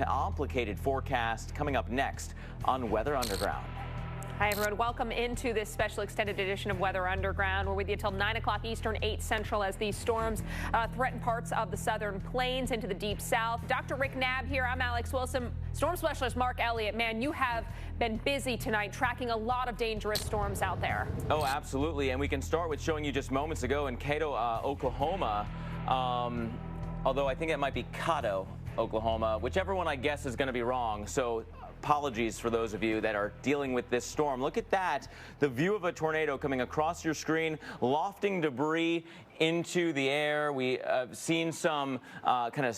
complicated forecast coming up next on Weather Underground. Hi, everyone. Welcome into this special extended edition of Weather Underground. We're with you until 9 o'clock Eastern, 8 Central, as these storms threaten parts of the southern plains into the deep south. Dr. Rick Knabb here. I'm Alex Wilson. Storm specialist Mark Elliott. Man, you have been busy tonight tracking a lot of dangerous storms out there. Oh, absolutely. And we can start with showing you just moments ago in Cato, Oklahoma. Although I think it might be Cato, Oklahoma. Whichever one I guess is going to be wrong. So apologies for those of you that are dealing with this storm. Look at that. The view of a tornado coming across your screen, lofting debris into the air. We have seen some kind of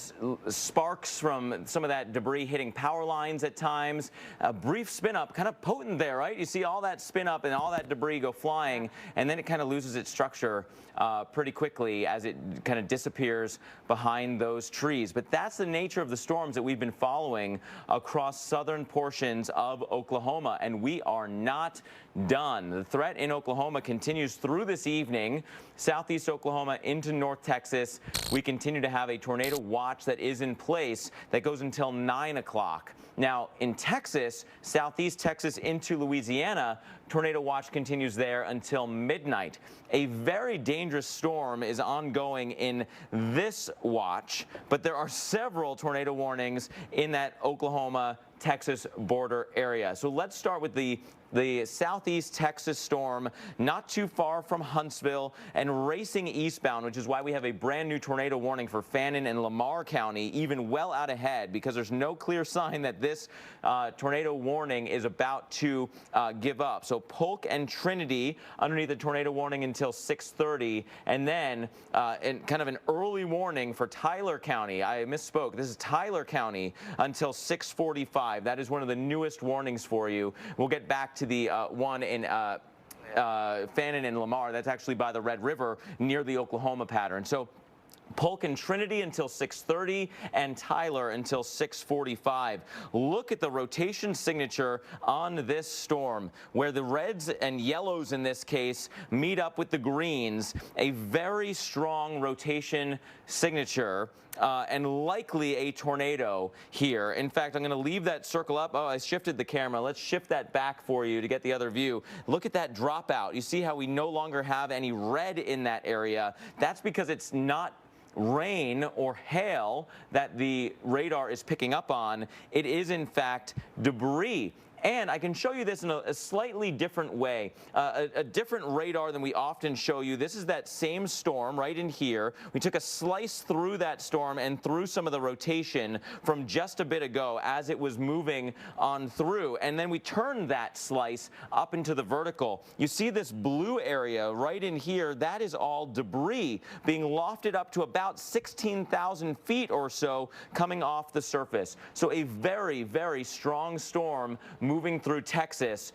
sparks from some of that debris hitting power lines at times. A brief spin up, kind of potent there, right? You see all that spin up and all that debris go flying, and then it kind of loses its structure pretty quickly as it kind of disappears behind those trees. But that's the nature of the storms that we've been following across southern portions of Oklahoma, and we are not done. The threat in Oklahoma continues through this evening. Southeast Oklahoma into North Texas. We continue to have a tornado watch that is in place that goes until 9 o'clock. Now in Texas, Southeast Texas into Louisiana, tornado watch continues there until midnight. A very dangerous storm is ongoing in this watch, but there are several tornado warnings in that Oklahoma-Texas border area. So let's start with the Southeast Texas storm, not too far from Huntsville and racing eastbound, which is why we have a brand new tornado warning for Fannin and Lamar County, even well out ahead, because there's no clear sign that this tornado warning is about to give up. So Polk and Trinity underneath the tornado warning until 6:30, and then in kind of an early warning for Tyler County. I misspoke. This is Tyler County until 6:45. That is one of the newest warnings for you. We'll get back to the one in Fannin and Lamar. That's actually by the Red River near the Oklahoma pattern. So Polk and Trinity until 6:30 and Tyler until 6:45. Look at the rotation signature on this storm, where the reds and yellows in this case meet up with the greens. A very strong rotation signature and likely a tornado here. In fact, I'm going to leave that circle up. Oh, I shifted the camera. Let's shift that back for you to get the other view. Look at that dropout. You see how we no longer have any red in that area. That's because it's not rain or hail that the radar is picking up on. It is in fact debris. And I can show you this in a slightly different way, a different radar than we often show you. This is that same storm right in here. We took a slice through that storm and through some of the rotation from just a bit ago as it was moving on through. And then we turned that slice up into the vertical. You see this blue area right in here, that is all debris being lofted up to about 16,000 feet or so coming off the surface. So a very, very strong storm moving through Texas,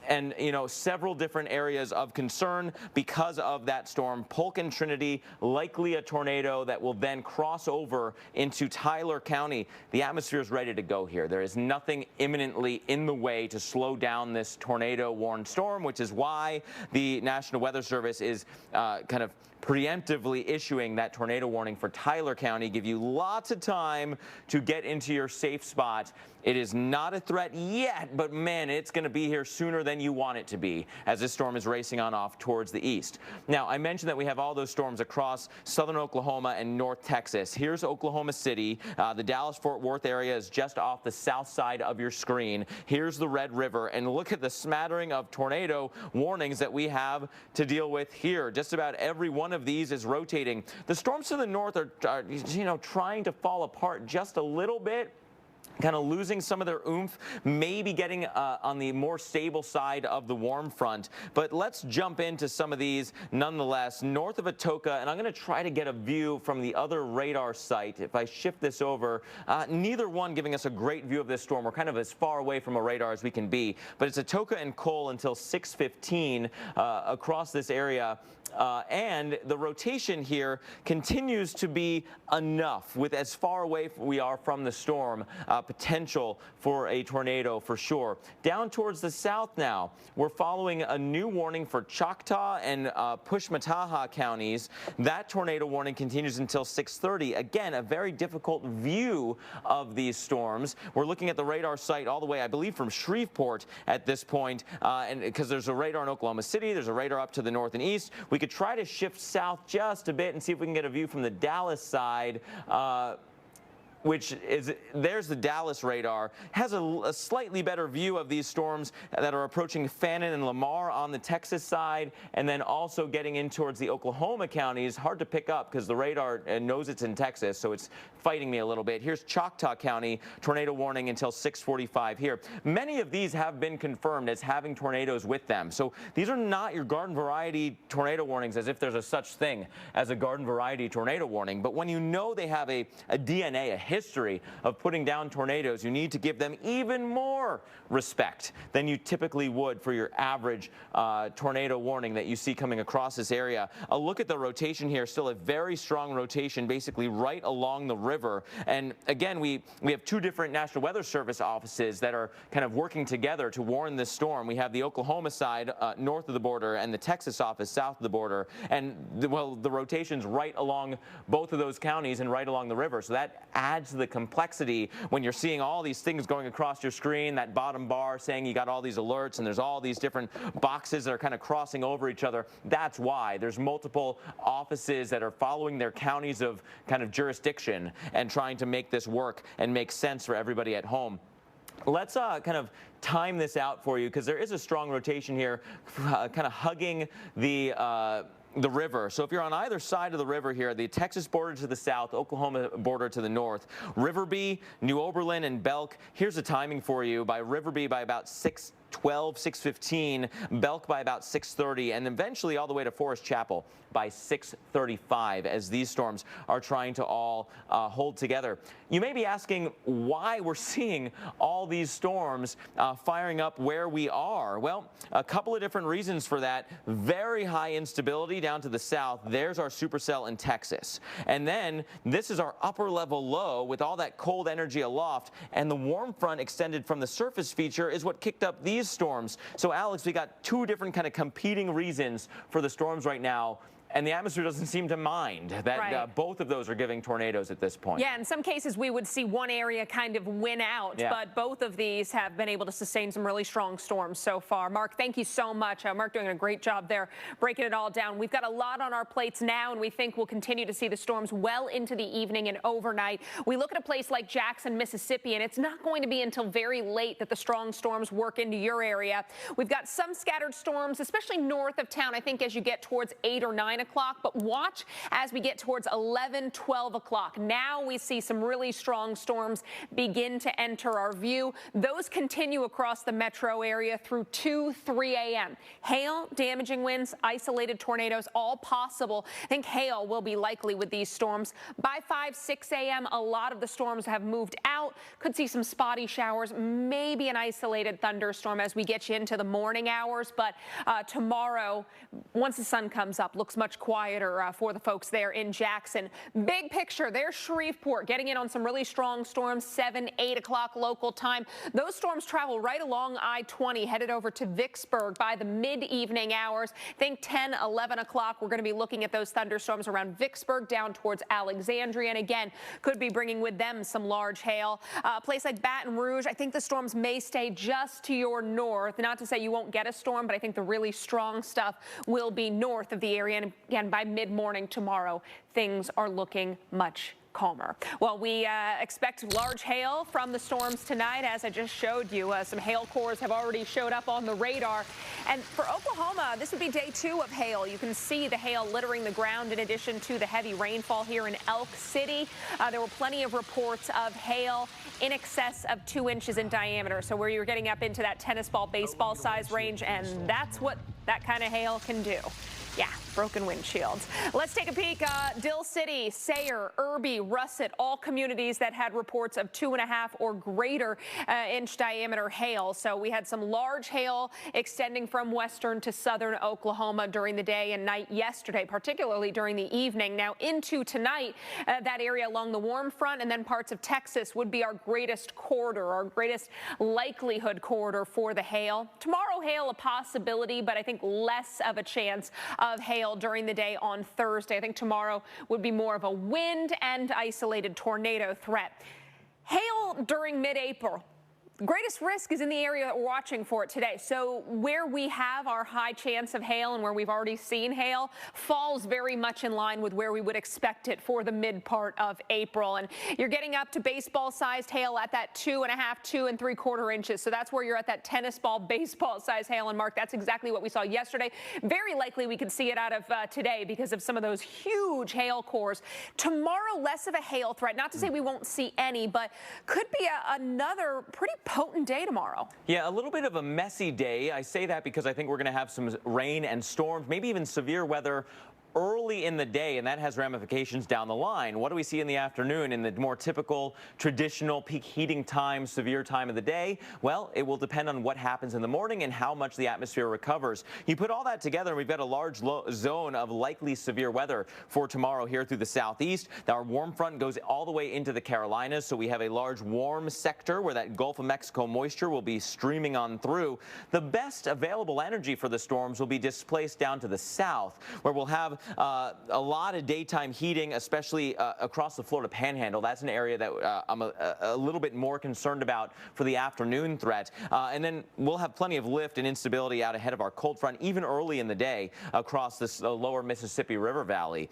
and several different areas of concern because of that storm. Polk and Trinity, likely a tornado that will then cross over into Tyler County. The atmosphere is ready to go here. There is nothing imminently in the way to slow down this tornado-warned storm, which is why the National Weather Service is kind of preemptively issuing that tornado warning for Tyler County. Give you lots of time to get into your safe spot. It is not a threat yet, but man, it's going to be here sooner than you want it to be as this storm is racing on off towards the east. Now, I mentioned that we have all those storms across southern Oklahoma and North Texas. Here's Oklahoma City. The Dallas-Fort Worth area is just off the south side of your screen. Here's the Red River, and look at the smattering of tornado warnings that we have to deal with here. Just about every one of these is rotating. The storms to the north are trying to fall apart just a little bit, kind of losing some of their oomph, maybe getting on the more stable side of the warm front. But let's jump into some of these nonetheless. North of Atoka, and I'm going to try to get a view from the other radar site. If I shift this over, neither one giving us a great view of this storm. We're kind of as far away from a radar as we can be. But it's Atoka and Cole until 6:15 across this area. And the rotation here continues to be enough, with as far away we are from the storm, potential for a tornado for sure. Down towards the south now, we're following a new warning for Choctaw and Pushmataha counties. That tornado warning continues until 6:30. Again, a very difficult view of these storms. We're looking at the radar site all the way, I believe, from Shreveport at this point, and because there's a radar in Oklahoma City, there's a radar up to the north and east. We could try to shift south just a bit and see if we can get a view from the Dallas side. Which is, there's the Dallas radar, has a slightly better view of these storms that are approaching Fannin and Lamar on the Texas side, and then also getting in towards the Oklahoma counties. Hard to pick up because the radar knows it's in Texas, so it's fighting me a little bit. Here's Choctaw County, tornado warning until 6:45 here. Many of these have been confirmed as having tornadoes with them. So these are not your garden variety tornado warnings as if there's a such thing as a garden variety tornado warning. But when you know they have a DNA, a history of putting down tornadoes, you need to give them even more respect than you typically would for your average tornado warning that you see coming across this area. A look at the rotation here, still a very strong rotation basically right along the river. And again, we have two different National Weather Service offices that are kind of working together to warn this storm. We have the Oklahoma side north of the border and the Texas office south of the border. And the rotation's right along both of those counties and right along the river. So that adds to the complexity when you're seeing all these things going across your screen, that bottom bar saying you got all these alerts and there's all these different boxes that are kind of crossing over each other. That's why there's multiple offices that are following their counties of kind of jurisdiction and trying to make this work and make sense for everybody at home. Let's kind of time this out for you because there is a strong rotation here kind of hugging the river. So if you're on either side of the river here, the Texas border to the south, Oklahoma border to the north, Riverby, New Oberlin, and Belk, here's the timing for you. By Riverby by about 6:12, 6:15, Belk by about 6:30, and eventually all the way to Forest Chapel by 6:35 as these storms are trying to all hold together. You may be asking why we're seeing all these storms firing up where we are. Well, a couple of different reasons for that. Very high instability down to the south. There's our supercell in Texas. And then this is our upper level low with all that cold energy aloft, and the warm front extended from the surface feature is what kicked up these storms. So Alex, we got two different kind of competing reasons for the storms right now. And the atmosphere doesn't seem to mind that both of those are giving tornadoes at this point. Yeah, in some cases we would see one area kind of win out, but both of these have been able to sustain some really strong storms so far. Mark, thank you so much. Mark doing a great job there breaking it all down. We've got a lot on our plates now, and we think we'll continue to see the storms well into the evening and overnight. We look at a place like Jackson, Mississippi, and it's not going to be until very late that the strong storms work into your area. We've got some scattered storms, especially north of town, I think as you get towards 8 or 9 o'clock, but watch as we get towards 11, 12 o'clock. Now we see some really strong storms begin to enter our view. Those continue across the metro area through 2, 3 a.m. Hail, damaging winds, isolated tornadoes, all possible. I think hail will be likely with these storms. By 5, 6 a.m., a lot of the storms have moved out. Could see some spotty showers, maybe an isolated thunderstorm as we get you into the morning hours. But tomorrow, once the sun comes up, looks much quieter for the folks there in Jackson. Big picture, there's Shreveport getting in on some really strong storms, 7, 8 o'clock local time. Those storms travel right along I-20, headed over to Vicksburg by the mid-evening hours. Think 10, 11 o'clock. We're going to be looking at those thunderstorms around Vicksburg down towards Alexandria, and again, could be bringing with them some large hail. A place like Baton Rouge, I think the storms may stay just to your north. Not to say you won't get a storm, but I think the really strong stuff will be north of the area, and again, by mid-morning tomorrow, things are looking much calmer. Well, we expect large hail from the storms tonight. As I just showed you, some hail cores have already showed up on the radar. And for Oklahoma, this would be day 2 of hail. You can see the hail littering the ground in addition to the heavy rainfall here in Elk City. There were plenty of reports of hail in excess of 2 inches in diameter. So where you're getting up into that tennis ball, baseball size range, and that's what that kind of hail can do. Yeah. broken windshields. Let's take a peek. Dill City, Sayre, Irby, Russet, all communities that had reports of 2.5 or greater inch diameter hail. So we had some large hail extending from western to southern Oklahoma during the day and night yesterday, particularly during the evening. Now into tonight, that area along the warm front and then parts of Texas would be our greatest corridor, our greatest likelihood corridor for the hail. Tomorrow, hail a possibility, but I think less of a chance of hail during the day on Thursday. I think tomorrow would be more of a wind and isolated tornado threat. Hail during mid-April. Greatest risk is in the area that we're watching for it today. So where we have our high chance of hail and where we've already seen hail falls very much in line with where we would expect it for the mid part of April. And you're getting up to baseball sized hail at that 2.5, 2 3/4 inches. So that's where you're at that tennis ball, baseball size hail. And Mark, that's exactly what we saw yesterday. Very likely we could see it out of today because of some of those huge hail cores. Tomorrow, less of a hail threat. Not to say we won't see any, but could be another pretty potent day tomorrow. Yeah, a little bit of a messy day. I say that because I think we're going to have some rain and storms, maybe even severe weather early in the day, and that has ramifications down the line. What do we see in the afternoon in the more typical traditional peak heating time, severe time of the day? Well, it will depend on what happens in the morning and how much the atmosphere recovers. You put all that together and we've got a large zone of likely severe weather for tomorrow here through the southeast. Now, our warm front goes all the way into the Carolinas, so we have a large warm sector where that Gulf of Mexico moisture will be streaming on through. The best available energy for the storms will be displaced down to the south, where we'll have a lot of daytime heating, especially across the Florida Panhandle. That's an area that I'm a little bit more concerned about for the afternoon threat. And then we'll have plenty of lift and instability out ahead of our cold front, even early in the day across this lower Mississippi River Valley.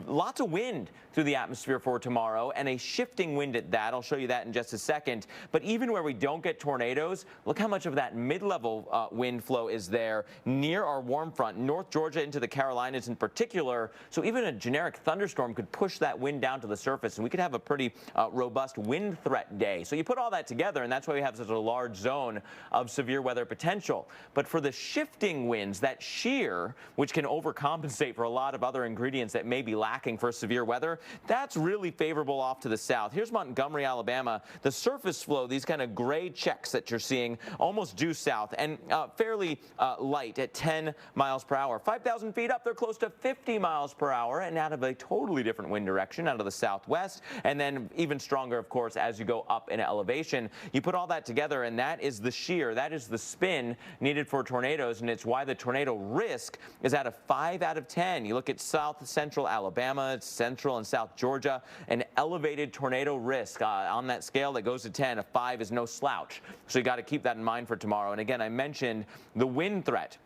Lots of wind through the atmosphere for tomorrow, and a shifting wind at that. I'll show you that in just a second. But even where we don't get tornadoes, look how much of that mid-level wind flow is there near our warm front, North Georgia into the Carolinas in particular. So even a generic thunderstorm could push that wind down to the surface, and we could have a pretty robust wind threat day. So you put all that together, and that's why we have such a large zone of severe weather potential. But for the shifting winds, that shear, which can overcompensate for a lot of other ingredients that may be lacking for severe weather, that's really favorable off to the south. Here's Montgomery, Alabama. The surface flow, these kind of gray checks that you're seeing, almost due south and fairly light at 10 miles per hour. 5,000 feet up, they're close to 50 miles per hour and out of a totally different wind direction, out of the southwest, and then even stronger, of course, as you go up in elevation. You put all that together, and that is the shear, that is the spin needed for tornadoes, and it's why the tornado risk is at a 5 out of 10. You look at south central Alabama, central and south Georgia, an elevated tornado risk on that scale that goes to 10. A 5 is no slouch, so you got to keep that in mind for tomorrow. And again, I mentioned the wind threat.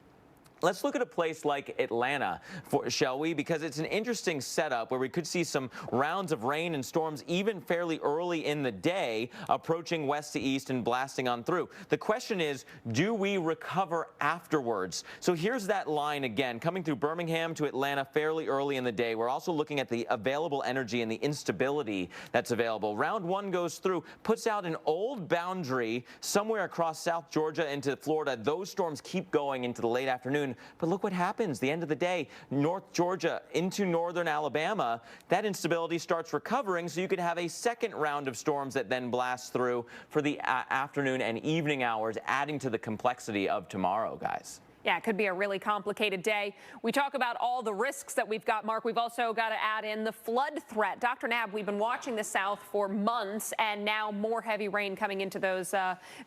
Let's look at a place like Atlanta, shall we? Because it's an interesting setup where we could see some rounds of rain and storms even fairly early in the day, approaching west to east and blasting on through. The question is, do we recover afterwards? So here's that line again, coming through Birmingham to Atlanta fairly early in the day. We're also looking at the available energy and the instability that's available. Round one goes through, puts out an old boundary somewhere across South Georgia into Florida. Those storms keep going into the late afternoon. But look what happens. The end of the day, North Georgia into northern Alabama, that instability starts recovering, so you could have a second round of storms that then blast through for the afternoon and evening hours, adding to the complexity of tomorrow, guys. Yeah, it could be a really complicated day. We talk about all the risks that we've got, Mark. We've also got to add in the flood threat. Dr. Knabb, we've been watching the south for months, and now more heavy rain coming into those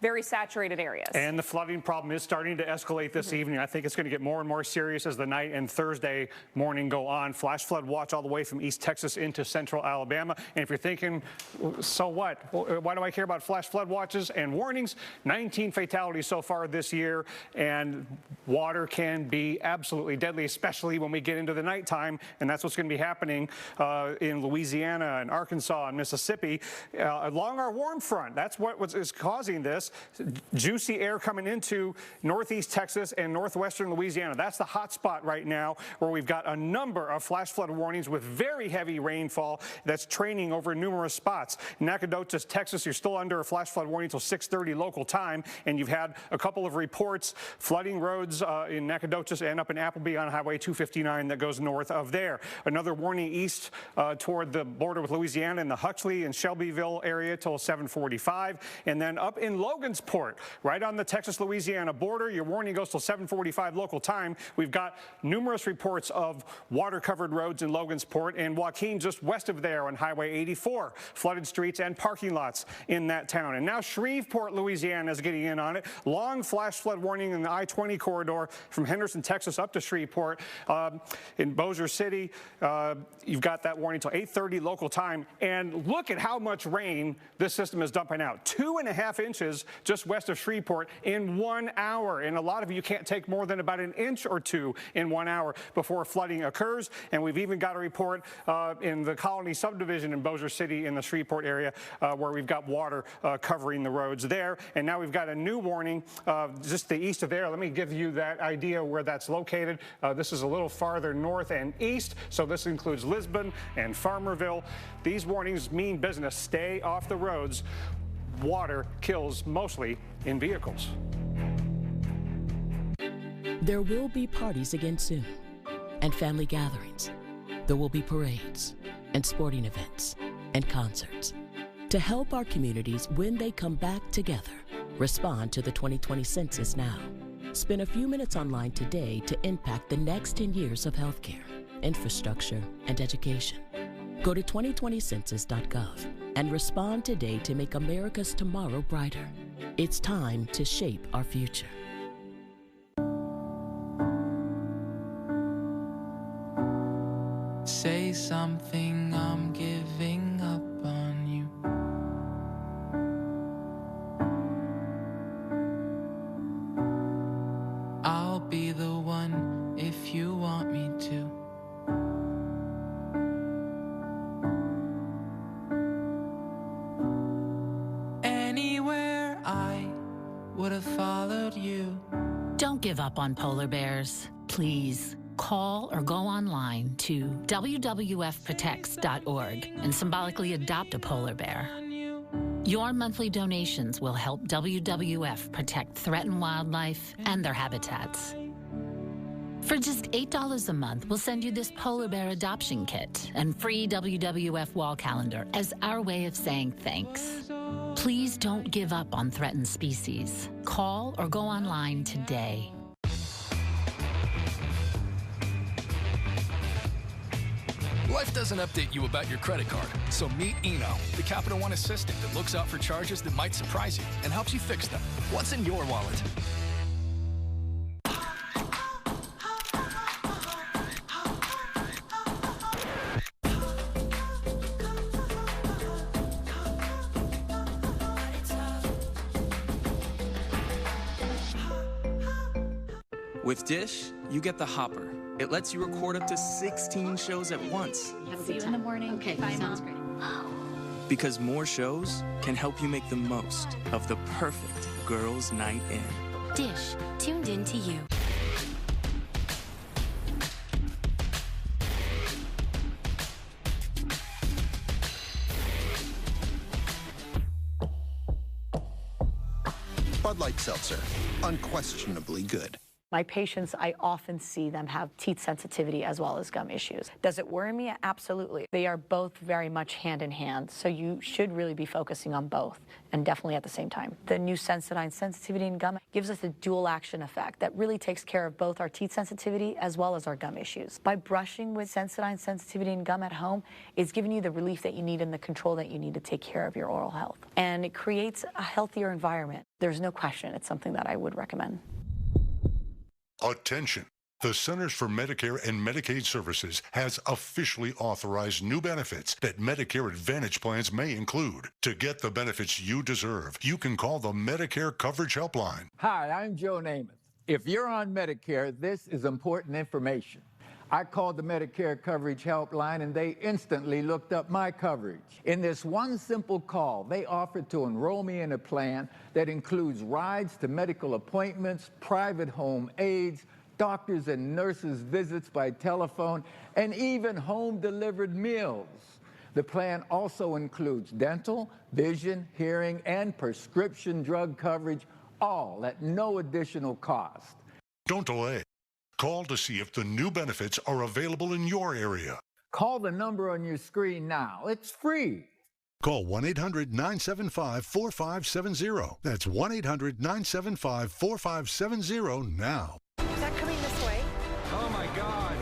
very saturated areas. And the flooding problem is starting to escalate this evening. I think it's going to get more and more serious as the night and Thursday morning go on. Flash flood watch all the way from East Texas into central Alabama. And if you're thinking, so what? Why do I care about flash flood watches and warnings? 19 fatalities so far this year, and water can be absolutely deadly, especially when we get into the nighttime, and that's what's going to be happening in Louisiana and Arkansas and Mississippi along our warm front. That's what is causing this. Juicy air coming into northeast Texas and northwestern Louisiana. That's the hot spot right now, where we've got a number of flash flood warnings with very heavy rainfall that's training over numerous spots. Nacogdoches, Texas, you're still under a flash flood warning until 6:30 local time, and you've had a couple of reports flooding roads floods in Nacogdoches and up in Appleby on Highway 259 that goes north of there. Another warning east toward the border with Louisiana in the Huxley and Shelbyville area till 7:45. And then up in Logansport, right on the Texas-Louisiana border, your warning goes till 7:45 local time. We've got numerous reports of water-covered roads in Logansport, and Joaquin just west of there on Highway 84, flooded streets and parking lots in that town. And now Shreveport, Louisiana is getting in on it. Long flash flood warning in the I-20 corridor from Henderson, Texas up to Shreveport. In Bossier City, you've got that warning till 8:30 local time. And look at how much rain this system is dumping out. 2.5 inches just west of Shreveport in 1 hour. And a lot of you can't take more than about an inch or two in 1 hour before flooding occurs. And we've even got a report in the Colony subdivision in Bossier City in the Shreveport area where we've got water covering the roads there. And now we've got a new warning just the east of there. Let me give you that idea where that's located. This is a little farther north and east, so this includes Lisbon and Farmerville. These warnings mean business. Stay off the roads. Water kills mostly in vehicles. There will be parties again soon, and family gatherings. There will be parades and sporting events and concerts. To help our communities when they come back together, respond to the 2020 census now. Spend a few minutes online today to impact the next 10 years of healthcare, infrastructure, and education. Go to 2020census.gov and respond today to make America's tomorrow brighter. It's time to shape our future. Say something, I'm giving up on you. I'll be the one if you want me to. Anywhere I would have followed you. Don't give up on polar bears, please. Call or go online to WWFprotects.org and symbolically adopt a polar bear. Your monthly donations will help WWF protect threatened wildlife and their habitats. For just $8 a month, we'll send you this polar bear adoption kit and free WWF wall calendar as our way of saying thanks. Please don't give up on threatened species. Call or go online today. Life doesn't update you about your credit card, so meet Eno, the Capital One assistant that looks out for charges that might surprise you and helps you fix them. What's in your wallet? With Dish, you get the Hopper. It lets you record up to 16 shows at once. See you in the morning. Okay, bye, sounds great. Because more shows can help you make the most of the perfect girls' night in. Dish, tuned in to you. Bud Light Seltzer, unquestionably good. My patients, I often see them have teeth sensitivity as well as gum issues. Does it worry me? Absolutely. They are both very much hand in hand, so you should really be focusing on both, and definitely at the same time. The new Sensodyne Sensitivity and Gum gives us a dual action effect that really takes care of both our teeth sensitivity as well as our gum issues. By brushing with Sensodyne Sensitivity and Gum at home, it's giving you the relief that you need and the control that you need to take care of your oral health. And it creates a healthier environment. There's no question it's something that I would recommend. Attention! The Centers for Medicare and Medicaid Services has officially authorized new benefits that Medicare Advantage plans may include. To get the benefits you deserve, you can call the Medicare Coverage Helpline. Hi, I'm Joe Namath. If you're on Medicare, this is important information. I called the Medicare Coverage Helpline and they instantly looked up my coverage. In this one simple call, they offered to enroll me in a plan that includes rides to medical appointments, private home aides, doctors and nurses' visits by telephone, and even home-delivered meals. The plan also includes dental, vision, hearing, and prescription drug coverage, all at no additional cost. Don't delay. Call to see if the new benefits are available in your area. Call the number on your screen now. It's free. Call 1-800-975-4570. That's 1-800-975-4570 now. Is that coming this way? Oh my God.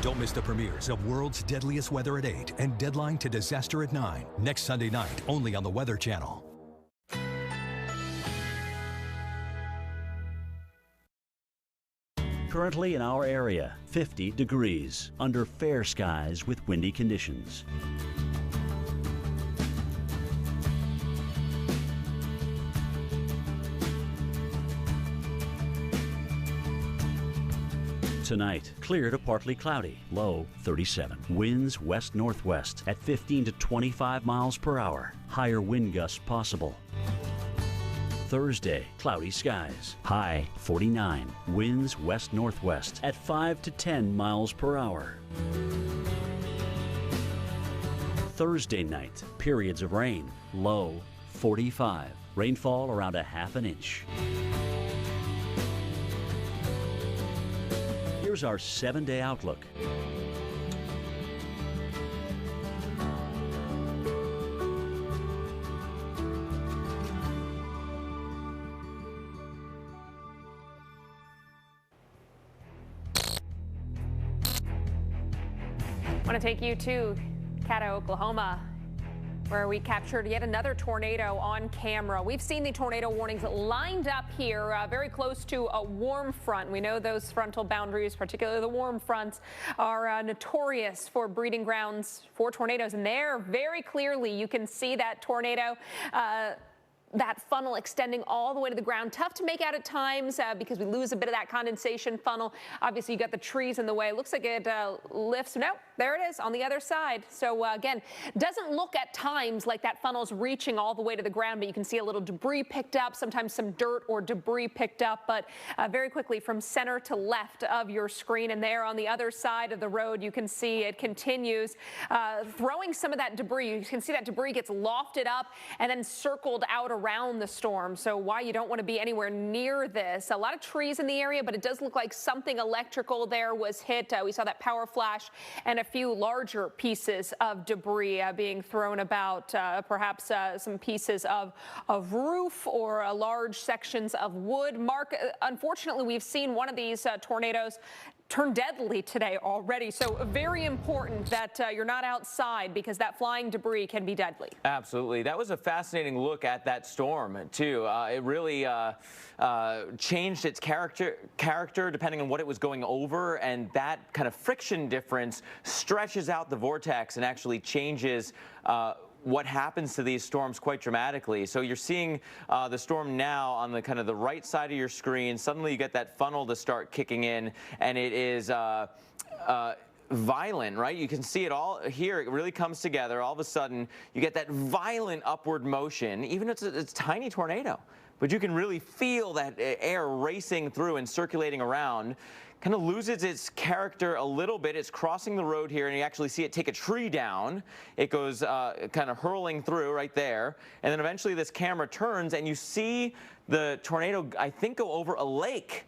Don't miss the premieres of World's Deadliest Weather at 8 and Deadline to Disaster at 9. Next Sunday night, only on the Weather Channel. Currently in our area, 50 degrees, under fair skies with windy conditions. Tonight, clear to partly cloudy, low 37. Winds west-northwest at 15 to 25 miles per hour. Higher wind gusts possible. Thursday, cloudy skies, high 49. Winds west-northwest at 5 to 10 miles per hour. Thursday night, periods of rain, low 45. Rainfall around a ½ inch. Here's our 7-day outlook. I want to take you to Caddo, Oklahoma, where we captured yet another tornado on camera. We've seen the tornado warnings lined up here very close to a warm front. We know those frontal boundaries, particularly the warm fronts, are notorious for breeding grounds for tornadoes. And there, very clearly, you can see that tornado. That funnel extending all the way to the ground. Tough to make out at times because we lose a bit of that condensation funnel. Obviously, you got the trees in the way. Looks like it lifts. No, there it is on the other side. So again, doesn't look at times like that funnel's reaching all the way to the ground, but you can see a little debris picked up, sometimes some dirt or debris picked up. But very quickly from center to left of your screen, and there on the other side of the road, you can see it continues throwing some of that debris. You can see that debris gets lofted up and then circled out around the storm. So why you don't want to be anywhere near this. A lot of trees in the area, but it does look like something electrical there was hit. We saw that power flash and a few larger pieces of debris being thrown about, perhaps some pieces of roof or large sections of wood. Mark, unfortunately, we've seen one of these tornadoes turn deadly today already. So very important that you're not outside because that flying debris can be deadly. Absolutely. That was a fascinating look at that storm, too. It really changed its character depending on what it was going over, and that kind of friction difference stretches out the vortex and actually changes what happens to these storms quite dramatically. So you're seeing the storm now on the kind of the right side of your screen. Suddenly you get that funnel to start kicking in, and it is violent, right? You can see it all here. It really comes together. All of a sudden, you get that violent upward motion, even if it's a tiny tornado. But you can really feel that air racing through and circulating around. Kind of loses its character a little bit. It's crossing the road here, and you actually see it take a tree down. It goes kind of hurling through right there, and then eventually this camera turns, and you see the tornado, I think, go over a lake.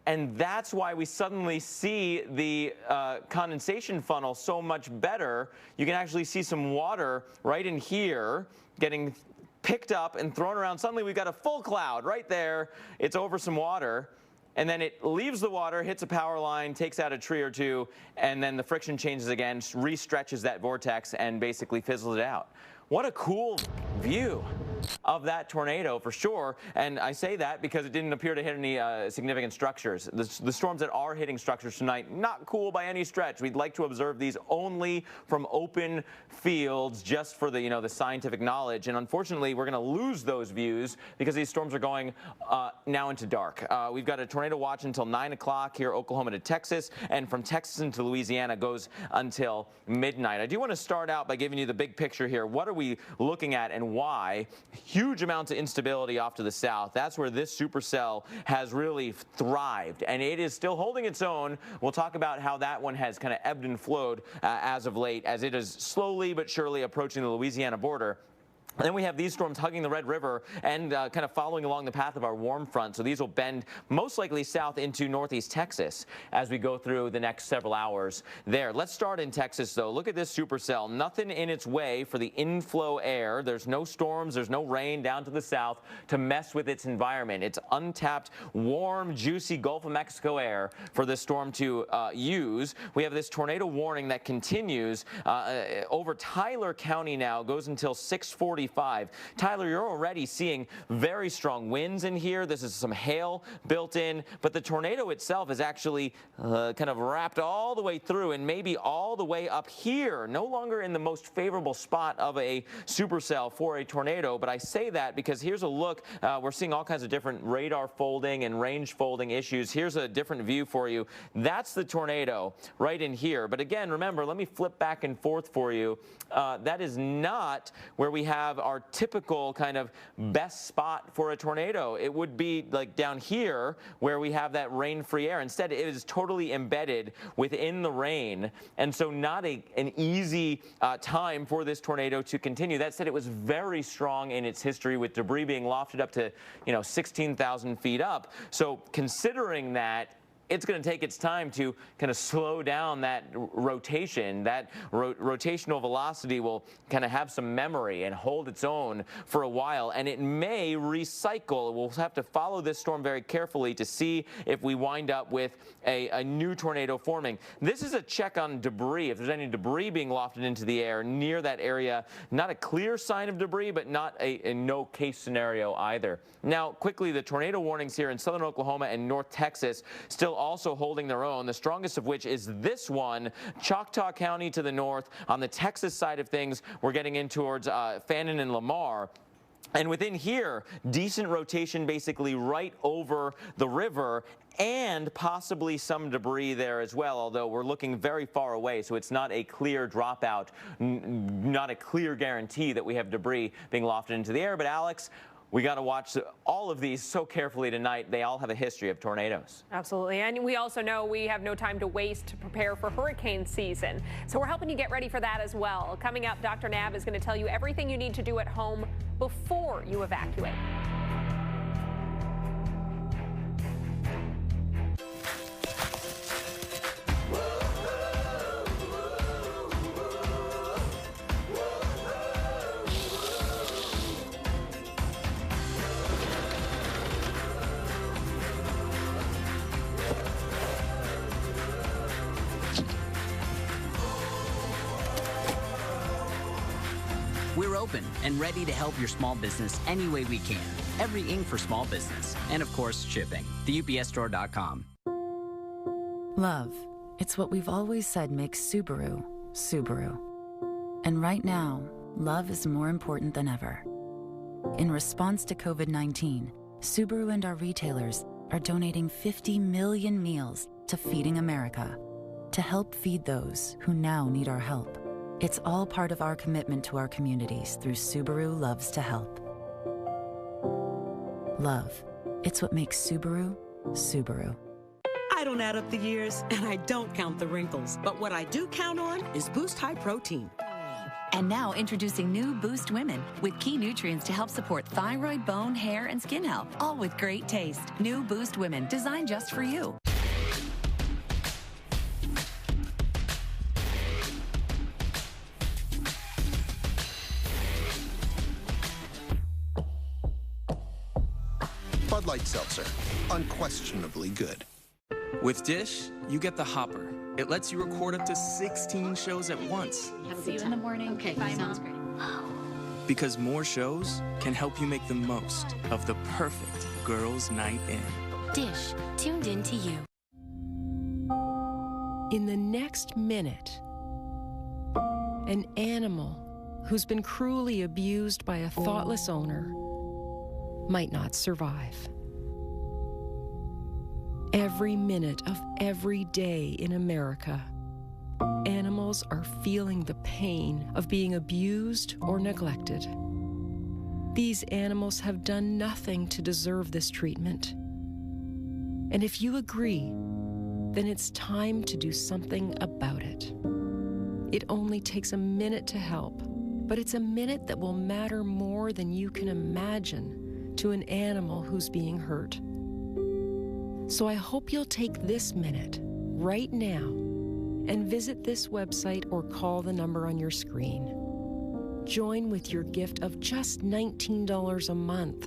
And that's why we suddenly see the condensation funnel so much better. You can actually see some water right in here getting picked up and thrown around. Suddenly we've got a full cloud right there. It's over some water. And then it leaves the water, hits a power line, takes out a tree or two, and then the friction changes again, restretches that vortex, and basically fizzles it out. What a cool view of that tornado for sure. And I say that because it didn't appear to hit any significant structures. The storms that are hitting structures tonight, not cool by any stretch. We'd like to observe these only from open fields just for the, the scientific knowledge. And unfortunately, we're going to lose those views because these storms are going now into dark. We've got a tornado watch until 9 o'clock here, Oklahoma to Texas, and from Texas into Louisiana goes until midnight. I do want to start out by giving you the big picture here. What are we looking at and why? Huge amounts of instability off to the south. That's where this supercell has really thrived, and it is still holding its own. We'll talk about how that one has kind of ebbed and flowed as of late, as it is slowly but surely approaching the Louisiana border. Then we have these storms hugging the Red River and kind of following along the path of our warm front. So these will bend most likely south into northeast Texas as we go through the next several hours there. Let's start in Texas, though. Look at this supercell. Nothing in its way for the inflow air. There's no storms. There's no rain down to the south to mess with its environment. It's untapped, warm, juicy Gulf of Mexico air for this storm to use. We have this tornado warning that continues over Tyler County now. Goes until 6:45. Tyler, you're already seeing very strong winds in here. This is some hail built in, but the tornado itself is actually kind of wrapped all the way through and maybe all the way up here. No longer in the most favorable spot of a supercell for a tornado, but I say that because here's a look. We're seeing all kinds of different radar folding and range folding issues. Here's a different view for you. That's the tornado right in here. But again, remember, let me flip back and forth for you. That is not where we have our typical kind of best spot for a tornado. It would be like down here where we have that rain-free air. Instead, it is totally embedded within the rain, and so not an easy time for this tornado to continue. That said, it was very strong in its history, with debris being lofted up to 16,000 feet up. So considering that, it's going to take its time to kind of slow down that rotation. That rotational velocity will kind of have some memory and hold its own for a while, and it may recycle. We'll have to follow this storm very carefully to see if we wind up with a new tornado forming. This is a check on debris. If there's any debris being lofted into the air near that area, not a clear sign of debris, but not a no-case scenario either. Now, quickly, the tornado warnings here in southern Oklahoma and North Texas still also holding their own, the strongest of which is this one, Choctaw County to the north. On the Texas side of things, we're getting in towards Fannin and Lamar. And within here, decent rotation basically right over the river, and possibly some debris there as well, although we're looking very far away, so it's not a clear dropout, not a clear guarantee that we have debris being lofted into the air. But Alex, we got to watch all of these so carefully tonight. They all have a history of tornadoes. Absolutely. And we also know we have no time to waste to prepare for hurricane season. So we're helping you get ready for that as well. Coming up, Dr. Nab is going to tell you everything you need to do at home before you evacuate. We're open and ready to help your small business any way we can. Every ink for small business. And of course, shipping. TheUPSStore.com. Love. It's what we've always said makes Subaru, Subaru. And right now, love is more important than ever. In response to COVID-19, Subaru and our retailers are donating 50 million meals to Feeding America to help feed those who now need our help. It's all part of our commitment to our communities through Subaru Loves to Help. Love. It's what makes Subaru, Subaru. I don't add up the years, and I don't count the wrinkles. But what I do count on is Boost High Protein. And now introducing new Boost Women with key nutrients to help support thyroid, bone, hair, and skin health, all with great taste. New Boost Women, designed just for you. Bud Light Seltzer. Unquestionably good. With Dish, you get the Hopper. It lets you record up to 16 shows at once. See you in the morning. Okay, bye, sounds great. Because more shows can help you make the most of the perfect girls' night in. Dish, tuned in to you. In the next minute, an animal who's been cruelly abused by a thoughtless owner might not survive. Every minute of every day in America, animals are feeling the pain of being abused or neglected. These animals have done nothing to deserve this treatment. And if you agree, then it's time to do something about it. It only takes a minute to help. But it's a minute that will matter more than you can imagine to an animal who's being hurt. So I hope you'll take this minute right now and visit this website or call the number on your screen. Join with your gift of just $19 a month,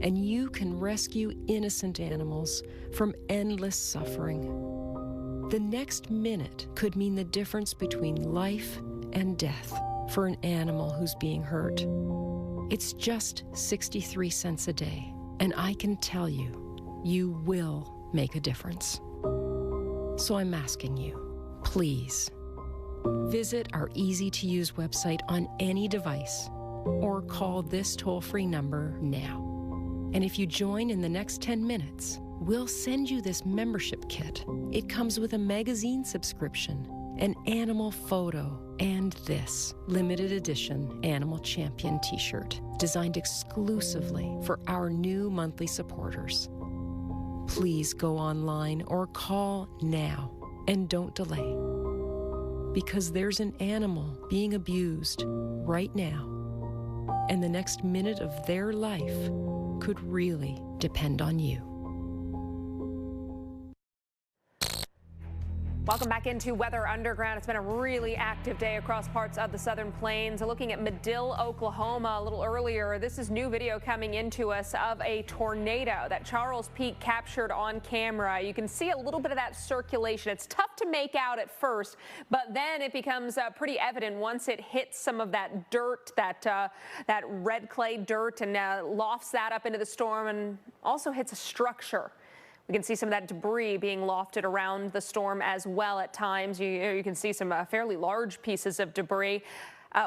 and you can rescue innocent animals from endless suffering. The next minute could mean the difference between life and death for an animal who's being hurt. It's just 63 cents a day, and I can tell you, you will make a difference. So I'm asking you, please, visit our easy-to-use website on any device or call this toll-free number now. And if you join in the next 10 minutes, we'll send you this membership kit. It comes with a magazine subscription, an animal photo, and this limited edition Animal Champion t-shirt designed exclusively for our new monthly supporters. Please go online or call now and don't delay, because there's an animal being abused right now, and the next minute of their life could really depend on you. Welcome back into Weather Underground. It's been a really active day across parts of the southern plains. Looking at Medill, Oklahoma a little earlier, this is new video coming into us of a tornado that Charles Peak captured on camera. You can see a little bit of that circulation. It's tough to make out at first, but then it becomes pretty evident once it hits some of that dirt, that red clay dirt, and lofts that up into the storm, and also hits a structure. We can see some of that debris being lofted around the storm as well at times. You can see some fairly large pieces of debris.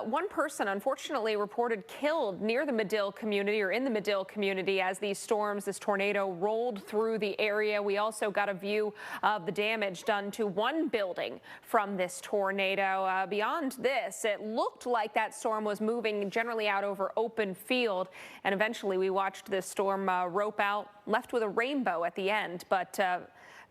One person, unfortunately, reported killed near the Medill community, or in the Medill community, as this tornado rolled through the area. We also got a view of the damage done to one building from this tornado. Beyond this, it looked like that storm was moving generally out over open field, and eventually we watched this storm rope out, left with a rainbow at the end, but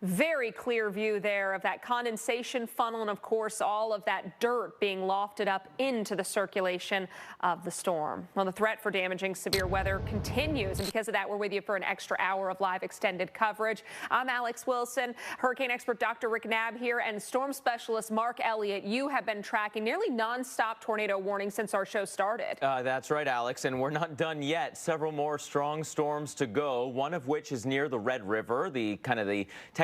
very clear view there of that condensation funnel, and of course all of that dirt being lofted up into the circulation of the storm. Well, the threat for damaging severe weather continues, and because of that, we're with you for an extra hour of live extended coverage. I'm Alex Wilson, hurricane expert Dr. Rick Knabb here, and storm specialist Mark Elliott. You have been tracking nearly nonstop tornado warnings since our show started. That's right, Alex, and we're not done yet. Several more strong storms to go, one of which is near the Red River, the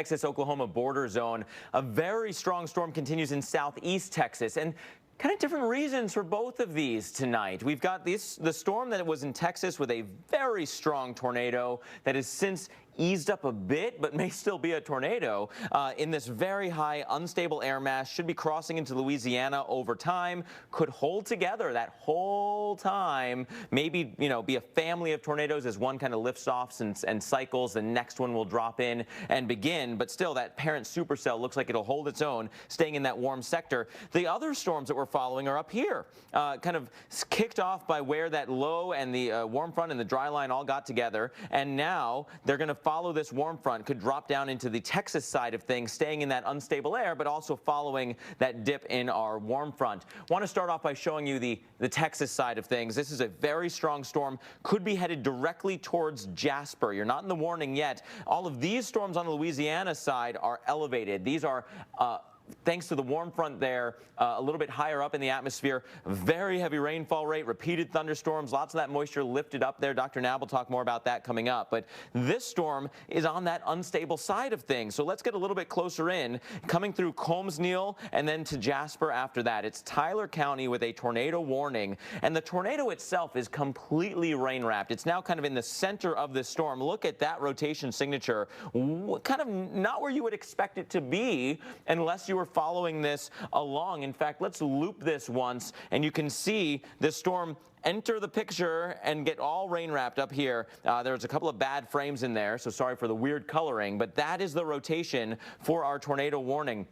Texas-Oklahoma border zone. A very strong storm continues in southeast Texas, and kind of different reasons for both of these tonight. We've got the storm that was in Texas with a very strong tornado that has since eased up a bit, but may still be a tornado in this very high unstable air mass. Should be crossing into Louisiana over time. Could hold together that whole time. Maybe, be a family of tornadoes as one kind of lifts off and cycles. The next one will drop in and begin. But still, that parent supercell looks like it'll hold its own, staying in that warm sector. The other storms that we're following are up here, kind of kicked off by where that low and the warm front and the dry line all got together. And now they're going to follow this warm front, could drop down into the Texas side of things, staying in that unstable air, but also following that dip in our warm front. Want to start off by showing you the Texas side of things. This is a very strong storm, could be headed directly towards Jasper. You're not in the warning yet. All of these storms on the Louisiana side are elevated. These are thanks to the warm front there, a little bit higher up in the atmosphere. Very heavy rainfall rate, repeated thunderstorms, lots of that moisture lifted up there. Dr. Knabb will talk more about that coming up. But this storm is on that unstable side of things. So let's get a little bit closer in, coming through Combs-Neal and then to Jasper after that. It's Tyler County with a tornado warning. And the tornado itself is completely rain-wrapped. It's now kind of in the center of this storm. Look at that rotation signature. Kind of not where you would expect it to be unless you were following this along. In fact, let's loop this once, and you can see this storm enter the picture and get all rain wrapped up here. There's a couple of bad frames in there, so sorry for the weird coloring, but that is the rotation for our tornado warning.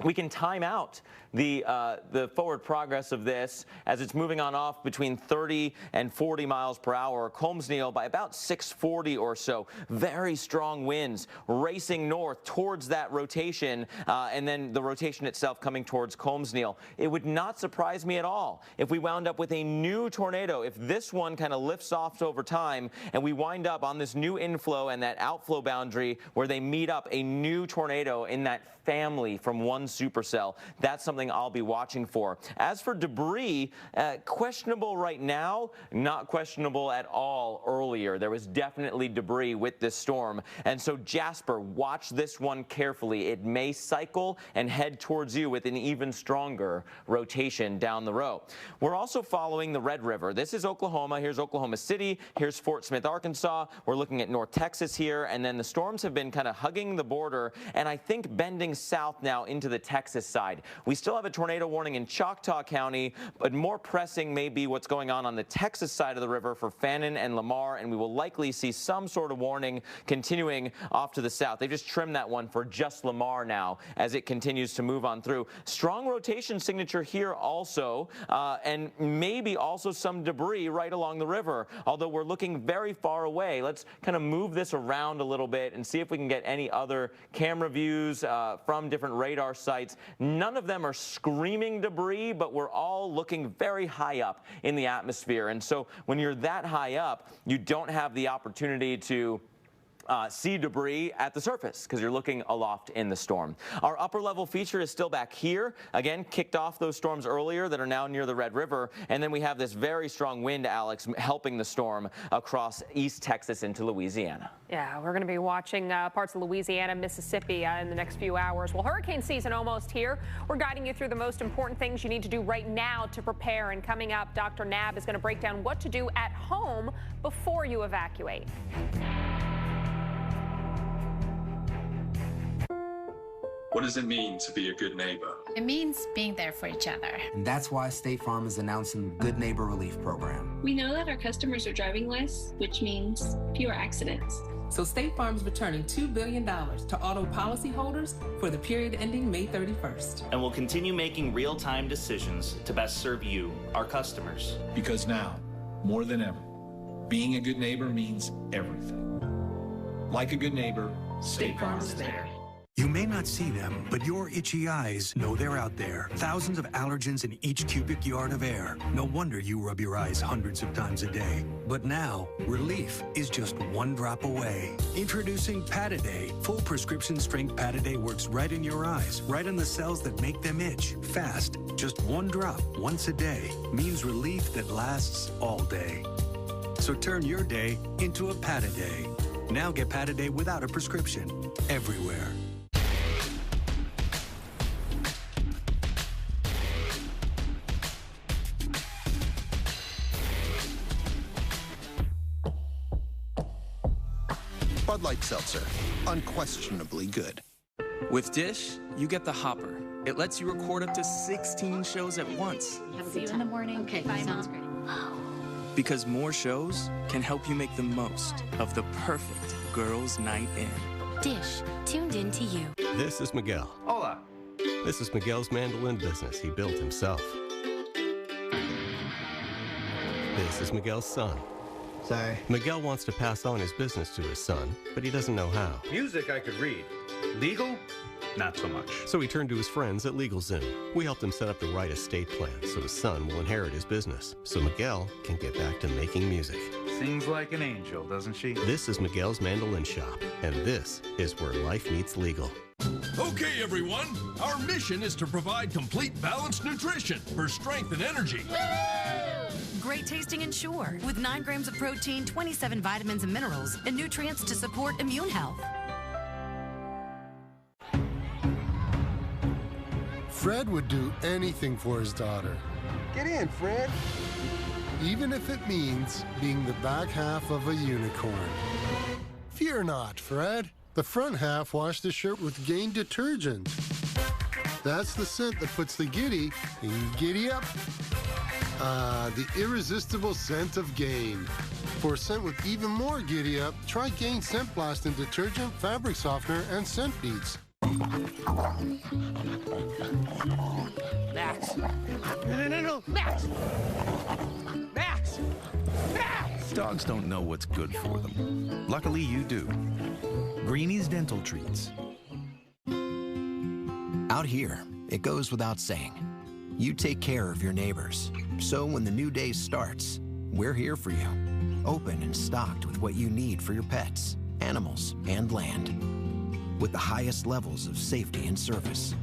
we can time out the forward progress of this as it's moving on off between 30 and 40 miles per hour. Colmsneil by about 640 or so. Very strong winds racing north towards that rotation, and then the rotation itself coming towards Colmsneil. It would not surprise me at all if we wound up with a new tornado, if this one kind of lifts off over time and we wind up on this new inflow and that outflow boundary where they meet up, a new tornado in that family from one supercell. That's something I'll be watching for. As for debris, questionable right now, not questionable at all earlier. There was definitely debris with this storm. And so Jasper, watch this one carefully. It may cycle and head towards you with an even stronger rotation down the row. We're also following the Red River. This is Oklahoma. Here's Oklahoma City. Here's Fort Smith, Arkansas. We're looking at North Texas here. And then the storms have been kind of hugging the border and I think bending south now into the Texas side. We still have a tornado warning in Choctaw County, but more pressing may be what's going on the Texas side of the river for Fannin and Lamar, and we will likely see some sort of warning continuing off to the south. They've just trimmed that one for just Lamar now as it continues to move on through. Strong rotation signature here also, and maybe also some debris right along the river, although we're looking very far away. Let's kind of move this around a little bit and see if we can get any other camera views from different radar sites. None of them are screaming debris, but we're all looking very high up in the atmosphere. And so when you're that high up, you don't have the opportunity to see debris at the surface because you're looking aloft in the storm. Our upper level feature is still back here. Again, kicked off those storms earlier that are now near the Red River. And then we have this very strong wind, Alex, helping the storm across East Texas into Louisiana. Yeah, we're going to be watching parts of Louisiana, Mississippi in the next few hours. Well, hurricane season almost here. We're guiding you through the most important things you need to do right now to prepare. And coming up, Dr. Knabb is going to break down what to do at home before you evacuate. What does it mean to be a good neighbor? It means being there for each other. And that's why State Farm is announcing the Good Neighbor Relief Program. We know that our customers are driving less, which means fewer accidents. So State Farm is returning $2 billion to auto policyholders for the period ending May 31st. And we'll continue making real-time decisions to best serve you, our customers. Because now, more than ever, being a good neighbor means everything. Like a good neighbor, State Farm is there. You may not see them, but your itchy eyes know they're out there. Thousands of allergens in each cubic yard of air. No wonder you rub your eyes hundreds of times a day. But now, relief is just one drop away. Introducing Pataday. Full prescription strength Pataday works right in your eyes, right in the cells that make them itch. Fast. Just one drop once a day means relief that lasts all day. So turn your day into a Pataday. Now get Pataday without a prescription. Everywhere. Bud Light Seltzer, unquestionably good. With Dish, you get the Hopper. It lets you record up to 16 shows at once. See you in the morning. Okay, sounds great. Because more shows can help you make the most of the perfect girls' night in. Dish, tuned in to you. This is Miguel. Hola. This is Miguel's mandolin business he built himself. This is Miguel's son. Sorry. Miguel wants to pass on his business to his son, but he doesn't know how. Music I could read. Legal? Not so much. So he turned to his friends at LegalZoom. We helped him set up the right estate plan so his son will inherit his business, so Miguel can get back to making music. Sings like an angel, doesn't she? This is Miguel's Mandolin Shop, and this is where life meets legal. Okay, everyone. Our mission is to provide complete balanced nutrition for strength and energy. Great tasting Ensure with 9 grams of protein, 27 vitamins and minerals, and nutrients to support immune health. Fred would do anything for his daughter. Get in, Fred. Even if it means being the back half of a unicorn. Fear not, Fred. The front half washed the shirt with Gain detergent. That's the scent that puts the giddy in giddy up. The irresistible scent of Gain. For a scent with even more giddy up, try Gain Scent Blast in detergent, fabric softener, and scent beads. Max. No. Max! Max! Max! Dogs don't know what's good for them. Luckily, you do. Greenie's Dental Treats. Out here, it goes without saying. You take care of your neighbors. So when the new day starts, we're here for you. Open and stocked with what you need for your pets, animals, and land. With the highest levels of safety and service.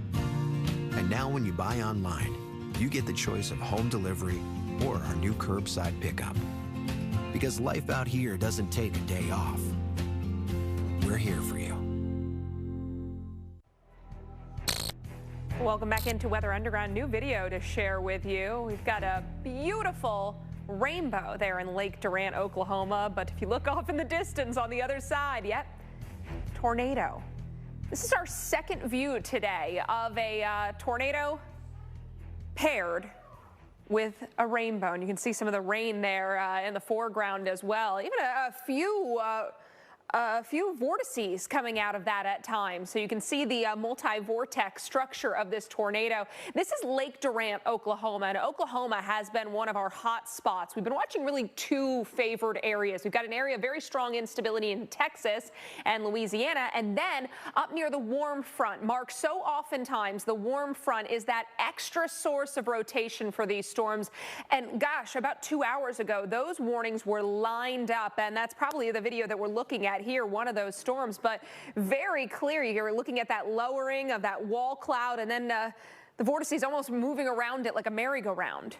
And now when you buy online, you get the choice of home delivery or our new curbside pickup. Because life out here doesn't take a day off. We're here for you. Welcome back into Weather Underground. New video to share with you. We've got a beautiful rainbow there in Lake Durant, Oklahoma. But if you look off in the distance on the other side, yep, tornado. This is our second view today of a tornado paired with a rainbow. And you can see some of the rain there in the foreground as well. Even a few vortices coming out of that at times. So you can see the multi-vortex structure of this tornado. This is Lake Durant, Oklahoma, and Oklahoma has been one of our hot spots. We've been watching really two favored areas. We've got an area of very strong instability in Texas and Louisiana, and then up near the warm front. Mark, so oftentimes the warm front is that extra source of rotation for these storms. And gosh, about 2 hours ago, those warnings were lined up, and that's probably the video that we're looking at here, one of those storms, but very clear. You're looking at that lowering of that wall cloud, and then the vortices almost moving around it like a merry-go-round.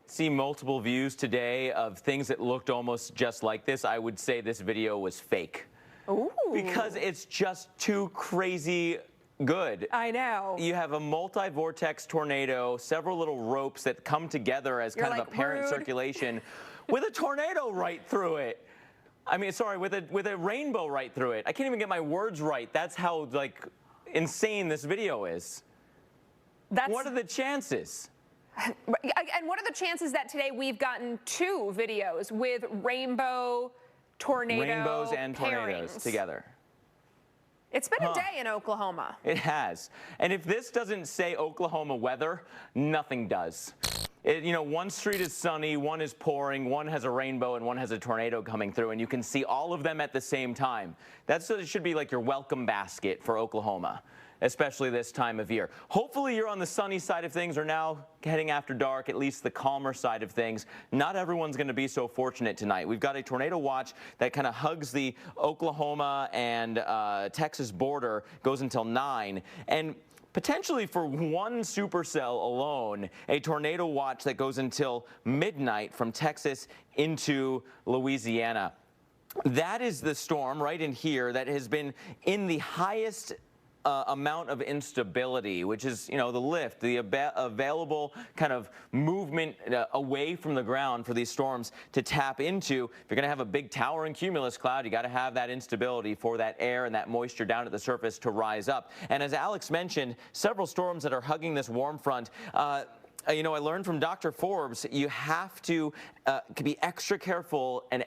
See multiple views today of things that looked almost just like this. I would say this video was fake. Ooh. Because it's just too crazy good. I know. You have a multi-vortex tornado, several little ropes that come together as kind of apparent circulation with a tornado right through it. I mean, sorry, with a rainbow right through it. I can't even get my words right. That's how, like, insane this video is. What are the chances? And what are the chances that today we've gotten two videos with rainbows and tornadoes together? It's been a day in Oklahoma. It has. And if this doesn't say Oklahoma weather, nothing does. You know, one street is sunny, one is pouring, one has a rainbow, and one has a tornado coming through, and you can see all of them at the same time. It should be like your welcome basket for Oklahoma, especially this time of year. Hopefully you're on the sunny side of things, or now heading after dark, at least the calmer side of things. Not everyone's going to be so fortunate tonight. We've got a tornado watch that kind of hugs the Oklahoma and Texas border, goes until 9. And potentially for one supercell alone, a tornado watch that goes until midnight from Texas into Louisiana. That is the storm right in here that has been in the highest amount of instability, which is, you know, the lift, the available kind of movement away from the ground for these storms to tap into. If you're going to have a big towering cumulus cloud, you got to have that instability for that air and that moisture down at the surface to rise up. And as Alex mentioned, several storms that are hugging this warm front. You know, I learned from Dr. Forbes, you have to be extra careful and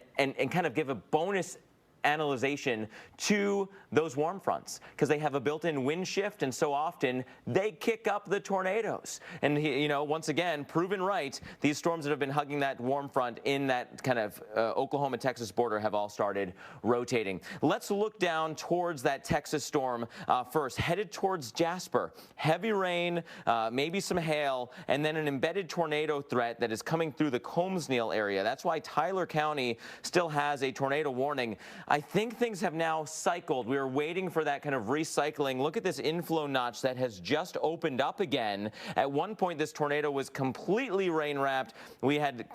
kind of give a bonus analyzation to those warm fronts because they have a built-in wind shift, and so often they kick up the tornadoes. And you know, once again, proven right, these storms that have been hugging that warm front in that kind of Oklahoma-Texas border have all started rotating. Let's look down towards that Texas storm first, headed towards Jasper. Heavy rain, maybe some hail, and then an embedded tornado threat that is coming through the Combs-Neal area. That's why Tyler County still has a tornado warning. I think things have now cycled. We were waiting for that kind of recycling. Look at this inflow notch that has just opened up again. At one point, this tornado was completely rain-wrapped. We had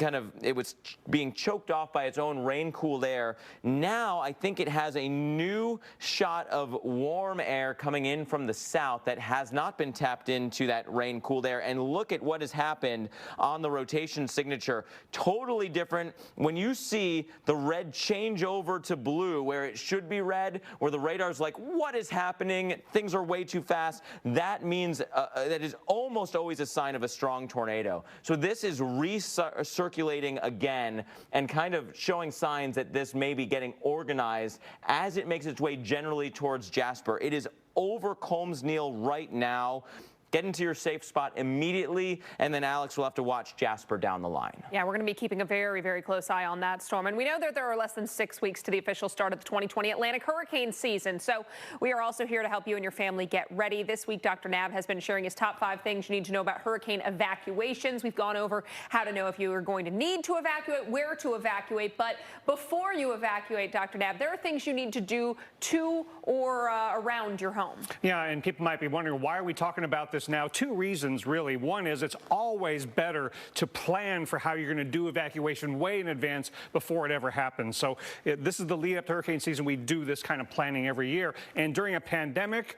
it was being choked off by its own rain-cooled air. Now, I think it has a new shot of warm air coming in from the south that has not been tapped into that rain-cooled air. And look at what has happened on the rotation signature. Totally different. When you see the red change over to blue blue where it should be red, where the radar's like, what is happening? Things are way too fast. That means that is almost always a sign of a strong tornado. So this is recirculating again and kind of showing signs that this may be getting organized as it makes its way generally towards Jasper. It is over Colmsneil right now. Get into your safe spot immediately, and then Alex will have to watch Jasper down the line. Yeah, we're going to be keeping a very, very close eye on that storm. And we know that there are less than 6 weeks to the official start of the 2020 Atlantic hurricane season. So we are also here to help you and your family get ready. This week, Dr. Knabb has been sharing his top 5 things you need to know about hurricane evacuations. We've gone over how to know if you are going to need to evacuate, where to evacuate. But before you evacuate, Dr. Knabb, there are things you need to do to or around your home. Yeah, and people might be wondering, why are we talking about this now? 2 reasons, really. One is it's always better to plan for how you're going to do evacuation way in advance before it ever happens. So this is the lead up to hurricane season. We do this kind of planning every year. And during a pandemic,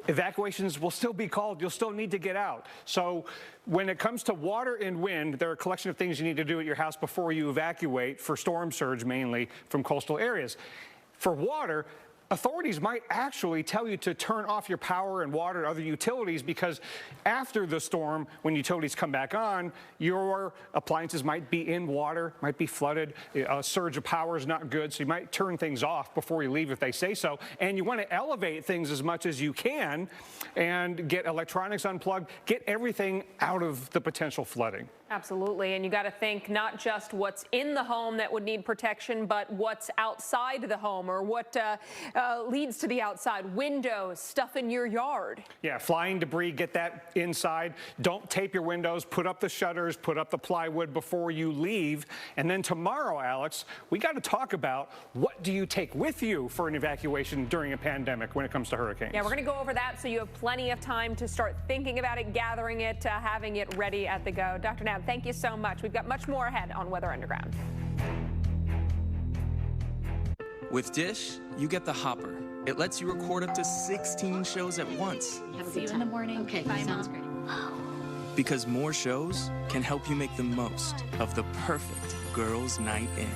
evacuations will still be called. You'll still need to get out. So when it comes to water and wind, there are a collection of things you need to do at your house before you evacuate for storm surge, mainly from coastal areas. For water, authorities might actually tell you to turn off your power and water and other utilities, because after the storm, when utilities come back on, your appliances might be in water, might be flooded. A surge of power is not good, so you might turn things off before you leave if they say so. And you want to elevate things as much as you can and get electronics unplugged, get everything out of the potential flooding. Absolutely. And you got to think not just what's in the home that would need protection, but what's outside the home, or what leads to the outside. Windows, stuff in your yard. Yeah, flying debris, get that inside. Don't tape your windows. Put up the shutters, put up the plywood before you leave. And then tomorrow, Alex, we got to talk about what do you take with you for an evacuation during a pandemic when it comes to hurricanes. Yeah, we're going to go over that so you have plenty of time to start thinking about it, gathering it, having it ready at the go. Dr. Knabb, thank you so much. We've got much more ahead on Weather Underground. With Dish, you get the Hopper. It lets you record up to 16 shows at once. See you in the morning. Okay, sounds great. Because more shows can help you make the most of the perfect girls' night in.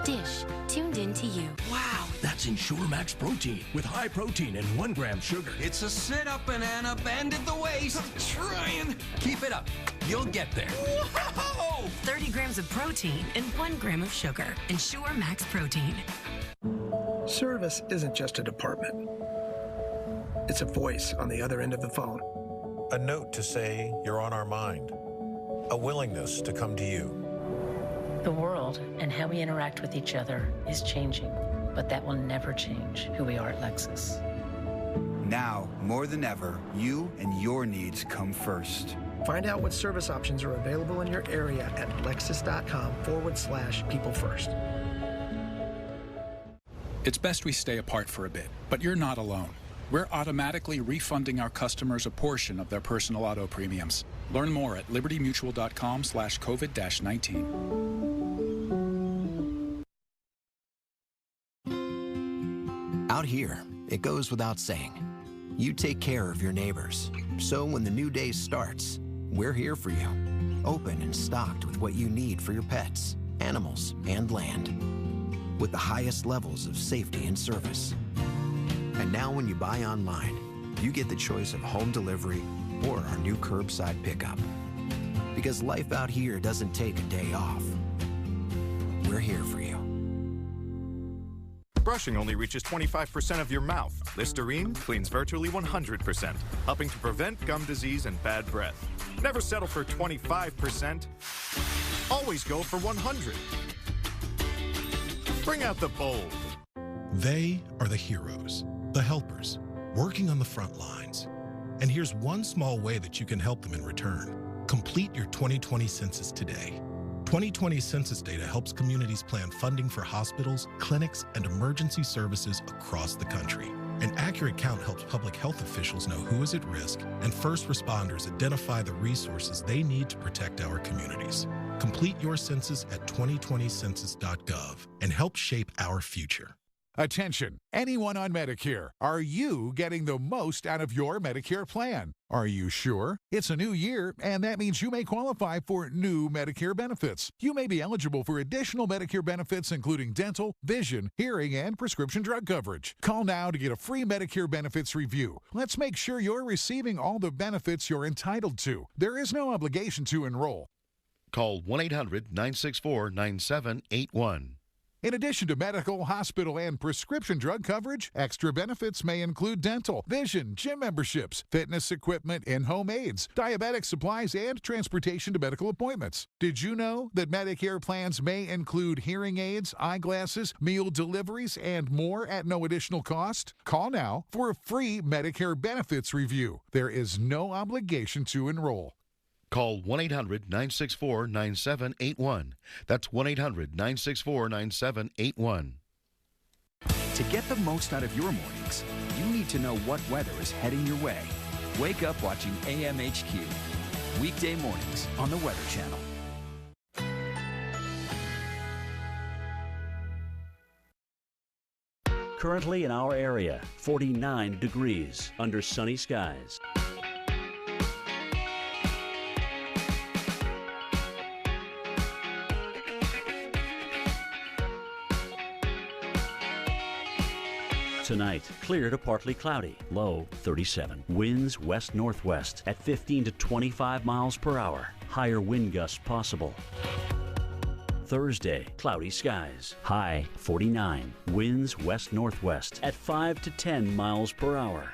Dish, tuned in to you. Wow, that's Ensure Max Protein with high protein and 1 gram sugar. It's a sit-up, banana. Bend at the waist. I'm trying. Keep it up. You'll get there. Whoa! 30 grams of protein and 1 gram of sugar. Ensure Max Protein. Service isn't just a department. It's a voice on the other end of the phone. A note to say you're on our mind. A willingness to come to you. The world and how we interact with each other is changing, but that will never change who we are at Lexus. Now, more than ever, you and your needs come first. Find out what service options are available in your area at lexus.com/people first. It's best we stay apart for a bit, but you're not alone. We're automatically refunding our customers a portion of their personal auto premiums. Learn more at libertymutual.com/COVID-19. Out here, it goes without saying. You take care of your neighbors. So when the new day starts, we're here for you. Open and stocked with what you need for your pets, animals, and land. With the highest levels of safety and service. And now when you buy online, you get the choice of home delivery or our new curbside pickup. Because life out here doesn't take a day off. We're here for you. Brushing only reaches 25% of your mouth. Listerine cleans virtually 100%, helping to prevent gum disease and bad breath. Never settle for 25%. Always go for 100. Bring out the bold. They are the heroes, the helpers, working on the front lines. And here's one small way that you can help them in return. Complete your 2020 census today. 2020 census data helps communities plan funding for hospitals, clinics, and emergency services across the country. An accurate count helps public health officials know who is at risk, and first responders identify the resources they need to protect our communities. Complete your census at 2020census.gov and help shape our future. Attention, anyone on Medicare. Are you getting the most out of your Medicare plan? Are you sure? It's a new year, and that means you may qualify for new Medicare benefits. You may be eligible for additional Medicare benefits, including dental, vision, hearing, and prescription drug coverage. Call now to get a free Medicare benefits review. Let's make sure you're receiving all the benefits you're entitled to. There is no obligation to enroll. Call 1-800-964-9781. In addition to medical, hospital, and prescription drug coverage, extra benefits may include dental, vision, gym memberships, fitness equipment, in-home aids, diabetic supplies, and transportation to medical appointments. Did you know that Medicare plans may include hearing aids, eyeglasses, meal deliveries, and more at no additional cost? Call now for a free Medicare benefits review. There is no obligation to enroll. Call 1-800-964-9781. That's 1-800-964-9781. To get the most out of your mornings, you need to know what weather is heading your way. Wake up watching AMHQ. Weekday mornings on the Weather Channel. Currently in our area, 49 degrees under sunny skies. Tonight, clear to partly cloudy, low 37. Winds west-northwest at 15 to 25 miles per hour. Higher wind gusts possible. Thursday, cloudy skies, high 49. Winds west-northwest at 5 to 10 miles per hour.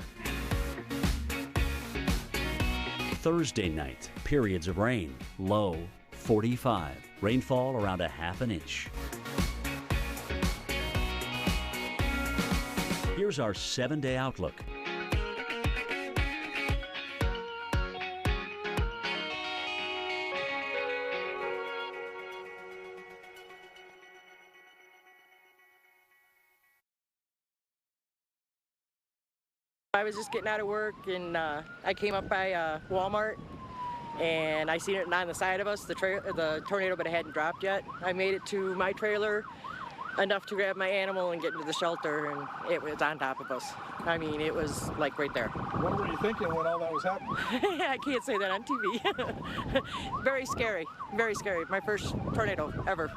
Thursday night, periods of rain, low 45. Rainfall around a half an inch. Here's our 7-day outlook. I was just getting out of work, and I came up by Walmart, and I seen it on the side of us. The tornado, but it hadn't dropped yet. I made it to my trailer enough to grab my animal and get into the shelter, and it was on top of us. I mean, it was like right there. What were you thinking when all that was happening? I can't say that on TV. Very scary, very scary. My first tornado ever.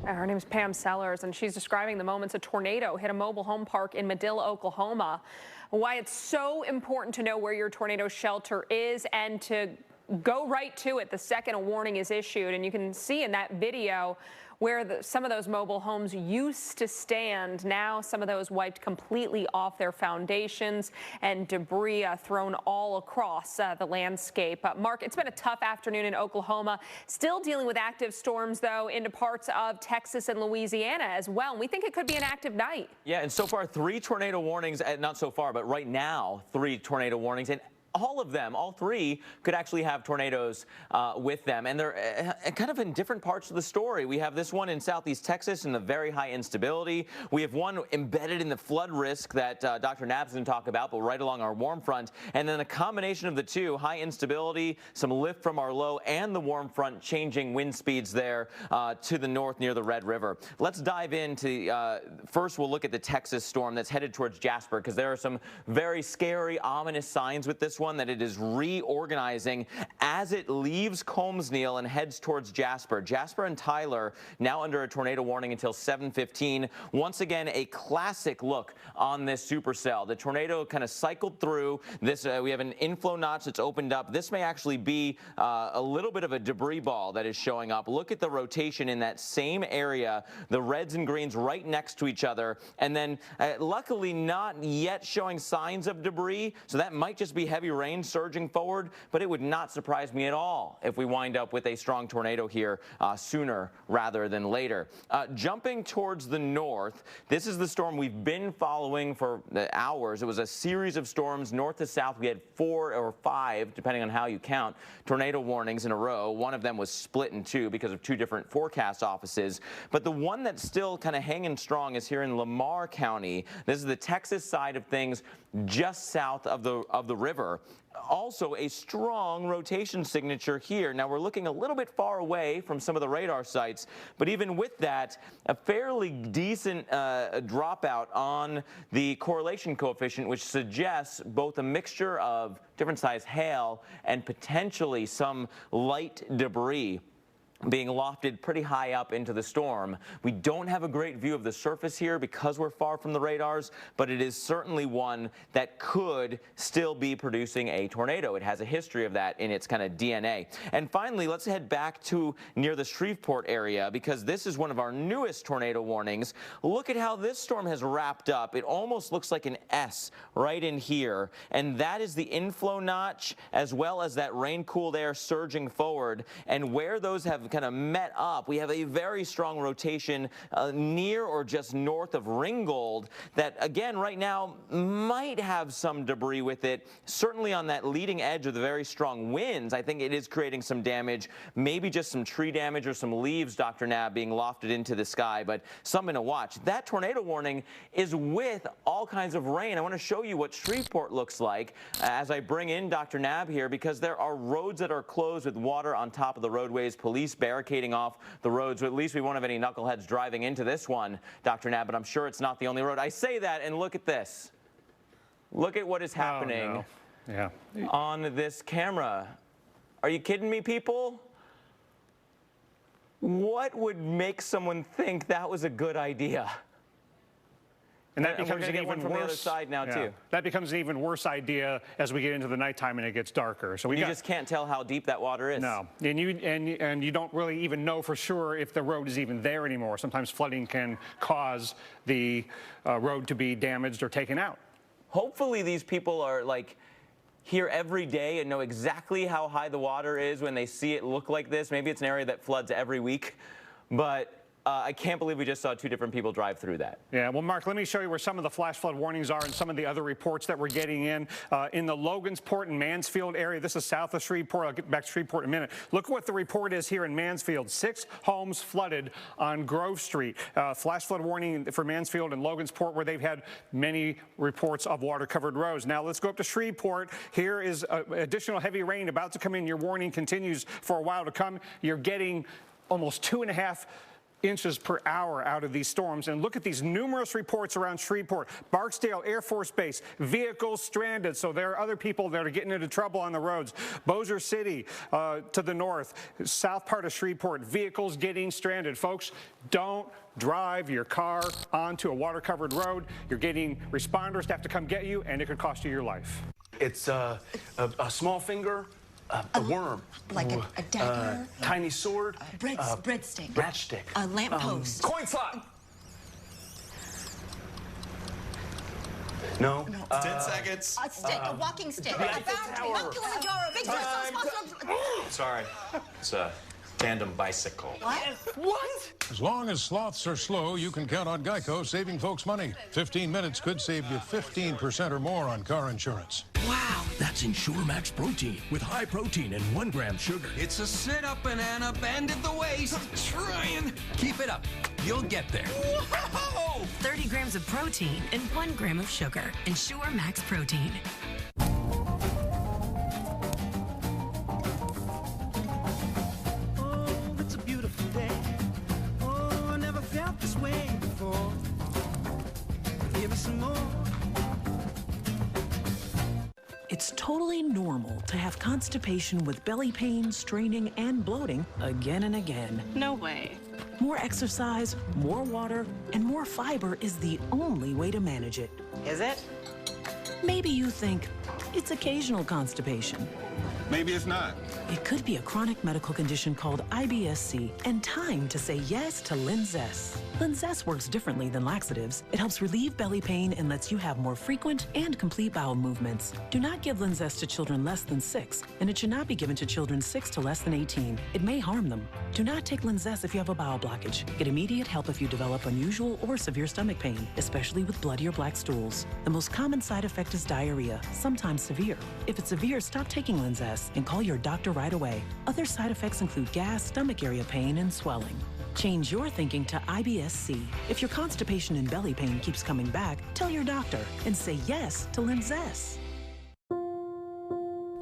Her name is Pam Sellers, and she's describing the moments a tornado hit a mobile home park in Medill, Oklahoma. Why it's so important to know where your tornado shelter is and to go right to it the second a warning is issued. And you can see in that video where some of those mobile homes used to stand. Now some of those wiped completely off their foundations and debris thrown all across the landscape. Mark, it's been a tough afternoon in Oklahoma. Still dealing with active storms, though, into parts of Texas and Louisiana as well. And we think it could be an active night. Yeah, and so far 3 tornado warnings, not so far, but right now 3 tornado warnings. And all of them, all 3, could actually have tornadoes with them. And they're kind of in different parts of the story. We have this one in southeast Texas in the very high instability. We have one embedded in the flood risk that Dr. Knapp's going to talk about, but right along our warm front. And then a combination of the 2, high instability, some lift from our low, and the warm front changing wind speeds there to the north near the Red River. Let's dive into, first we'll look at the Texas storm that's headed towards Jasper, because there are some very scary, ominous signs with this one, that it is reorganizing as it leaves Colmsneil and heads towards Jasper. Jasper and Tyler now under a tornado warning until 7:15. Once again, a classic look on this supercell. The tornado kind of cycled through this. We have an inflow notch that's opened up. This may actually be a little bit of a debris ball that is showing up. Look at the rotation in that same area, the reds and greens right next to each other, and then luckily not yet showing signs of debris, so that might just be heavy rain surging forward, but it would not surprise me at all if we wind up with a strong tornado here sooner rather than later. Jumping towards the north, this is the storm we've been following for hours. It was a series of storms north to south. We had 4 or 5, depending on how you count, tornado warnings in a row. One of them was split in 2 because of 2 different forecast offices. But the one that's still kind of hanging strong is here in Lamar County. This is the Texas side of things, just south of the river. here. Also, a strong rotation signature here. Now, we're looking a little bit far away from some of the radar sites, but even with that, a fairly decent dropout on the correlation coefficient, which suggests both a mixture of different size hail and potentially some light debris being lofted pretty high up into the storm. We don't have a great view of the surface here because we're far from the radars, but it is certainly one that could still be producing a tornado. It has a history of that in its kind of DNA. And finally, let's head back to near the Shreveport area because this is one of our newest tornado warnings. Look at how this storm has wrapped up. It almost looks like an S right in here, and that is the inflow notch as well as that rain-cooled air surging forward. And where those have kind of met up, we have a very strong rotation near or just north of Ringgold that, again, right now might have some debris with it. Certainly on that leading edge of the very strong winds, I think it is creating some damage, maybe just some tree damage or some leaves, Dr. Knabb, being lofted into the sky, but something to watch. That tornado warning is with all kinds of rain. I want to show you what Shreveport looks like as I bring in Dr. Knabb here, because there are roads that are closed with water on top of the roadways, police barricading off the roads. At least we won't have any knuckleheads driving into this one, Dr. Knabb, but I'm sure it's not the only road. I say that, and look at this. Look at what is happening on this camera. Are you kidding me, people? What would make someone think that was a good idea? And that becomes an even from worse. The other side now too. That becomes an even worse idea as we get into the nighttime and it gets darker. So you just can't tell how deep that water is. No, and you don't really even know for sure if the road is even there anymore. Sometimes flooding can cause the road to be damaged or taken out. Hopefully, these people are like here every day and know exactly how high the water is when they see it look like this. Maybe it's an area that floods every week, but I can't believe we just saw two different people drive through that. Yeah, well, Mark, let me show you where some of the flash flood warnings are and some of the other reports that we're getting in the Logansport and Mansfield area. This is south of Shreveport. I'll get back to Shreveport in a minute. Look what the report is here in Mansfield. 6 homes flooded on Grove Street. Flash flood warning for Mansfield and Logansport, where they've had many reports of water-covered roads. Now let's go up to Shreveport. Here is additional heavy rain about to come in. Your warning continues for a while to come. You're getting almost 2.5 inches per hour out of these storms. And look at these numerous reports around Shreveport. Barksdale Air Force Base, vehicles stranded. So there are other people that are getting into trouble on the roads. Bossier City to the north, south part of Shreveport, vehicles getting stranded. Folks, don't drive your car onto a water-covered road. You're getting responders to have to come get you, and it could cost you your life. It's a small finger. A worm. Like a dagger? Tiny sword. Breadstick. Matchstick. A lamppost. Coin slot. No. 10 seconds. A stick, a walking stick. A boundary. Mount Kilimanjaro. Big Sorry. It's a tandem bicycle. What? As long as sloths are slow, you can count on Geico saving folks money. 15 minutes could save you 15% or more on car insurance. Wow, that's Ensure Max Protein with high protein and 1 gram sugar. It's a sit-up banana, bend at the waist. I'm trying. Keep it up. You'll get there. Whoa! 30 grams of protein and 1 gram of sugar. Ensure Max Protein. It's totally normal to have constipation with belly pain, straining, and bloating again and again. No way. More exercise, more water, and more fiber is the only way to manage it. Is it? Maybe you think it's occasional constipation. Maybe it's not. It could be a chronic medical condition called IBS-C, and time to say yes to Linzess. Linzess works differently than laxatives. It helps relieve belly pain and lets you have more frequent and complete bowel movements. Do not give Linzess to children less than 6, and it should not be given to children 6 to less than 18. It may harm them. Do not take Linzess if you have a bowel blockage. Get immediate help if you develop unusual or severe stomach pain, especially with bloody or black stools. The most common side effect is diarrhea, sometimes severe. If it's severe, stop taking Linzess and call your doctor right away. Other side effects include gas, stomach area pain, and swelling. Change your thinking to IBS-C. If your constipation and belly pain keeps coming back, tell your doctor and say yes to Linzess.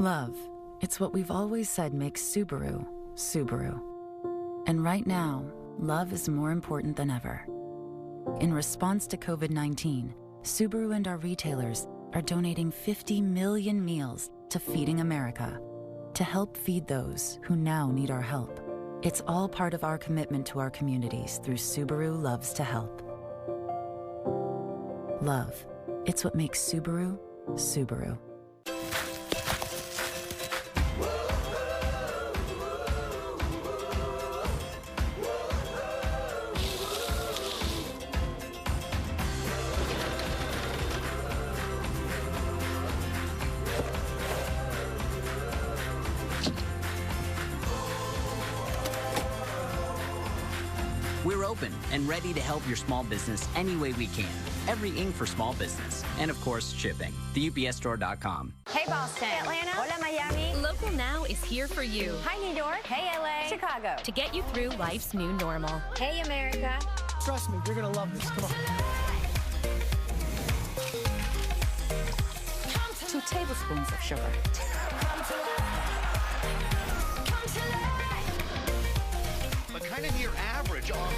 Love. It's what we've always said makes Subaru, Subaru. And right now, love is more important than ever. In response to COVID-19, Subaru and our retailers are donating 50 million meals to Feeding America to help feed those who now need our help. It's all part of our commitment to our communities through Subaru Loves to Help. Love. It's what makes Subaru, Subaru. We're open and ready to help your small business any way we can. Every ink for small business. And of course, shipping. TheUPSStore.com. Hey, Boston. Hey, Atlanta. Hola, Miami. Local Now is here for you. Hi, New York. Hey, LA. Chicago. To get you through life's new normal. Hey, America. Trust me, you're going to love this. Come on. 2 tablespoons of sugar. But kind of near average on.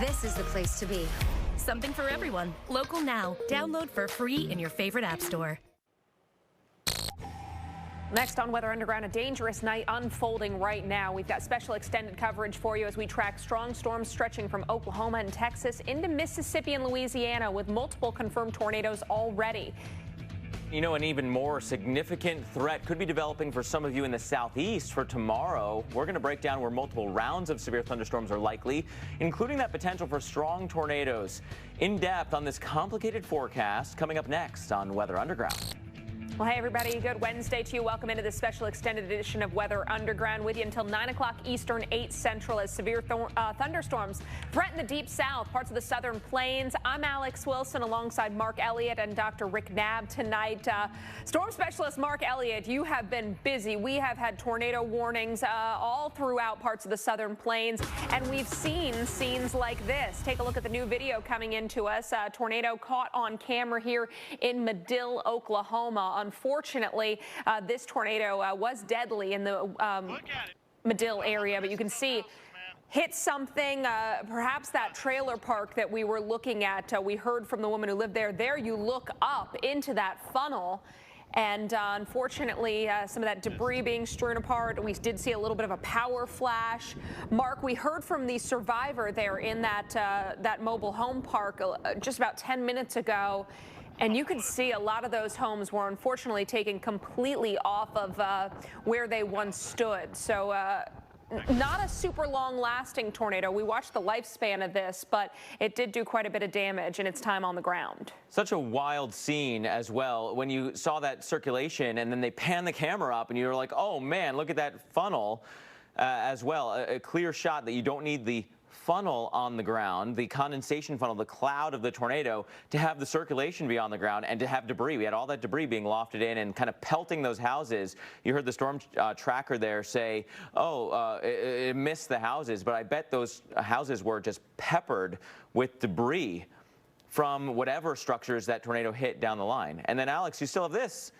This is the place to be. Something for everyone. Local Now. Download for free in your favorite app store. Next on Weather Underground, a dangerous night unfolding right now. We've got special extended coverage for you as we track strong storms stretching from Oklahoma and Texas into Mississippi and Louisiana, with multiple confirmed tornadoes already. You know, an even more significant threat could be developing for some of you in the southeast for tomorrow. We're going to break down where multiple rounds of severe thunderstorms are likely, including that potential for strong tornadoes. In depth on this complicated forecast coming up next on Weather Underground. Well, hey, everybody. Good Wednesday to you. Welcome into this special extended edition of Weather Underground, with you until 9 o'clock Eastern, 8 Central, as severe thunderstorms threaten the deep south, parts of the southern plains. I'm Alex Wilson alongside Mark Elliott and Dr. Rick Knabb tonight. Storm specialist Mark Elliott, you have been busy. We have had tornado warnings all throughout parts of the southern plains, and we've seen scenes like this. Take a look at the new video coming into us. A tornado caught on camera here in Medill, Oklahoma. Unfortunately, this tornado was deadly in the Medill area, but you can see hit something, perhaps that trailer park that we were looking at. We heard from the woman who lived there. There you look up into that funnel. And unfortunately, some of that debris being strewn apart. We did see a little bit of a power flash. Mark, we heard from the survivor there in that mobile home park just about 10 minutes ago. And you could see a lot of those homes were unfortunately taken completely off of where they once stood. So not a super long-lasting tornado. We watched the lifespan of this, but it did do quite a bit of damage in its time on the ground. Such a wild scene as well. When you saw that circulation and then they pan the camera up and you were like, oh man, look at that funnel as well. A clear shot that you don't need the funnel on the ground, the condensation funnel, the cloud of the tornado, to have the circulation be on the ground and to have debris. We had all that debris being lofted in and kind of pelting those houses. You heard the storm tracker there say, it missed the houses, but I bet those houses were just peppered with debris from whatever structures that tornado hit down the line. And then, Alex, you still have this.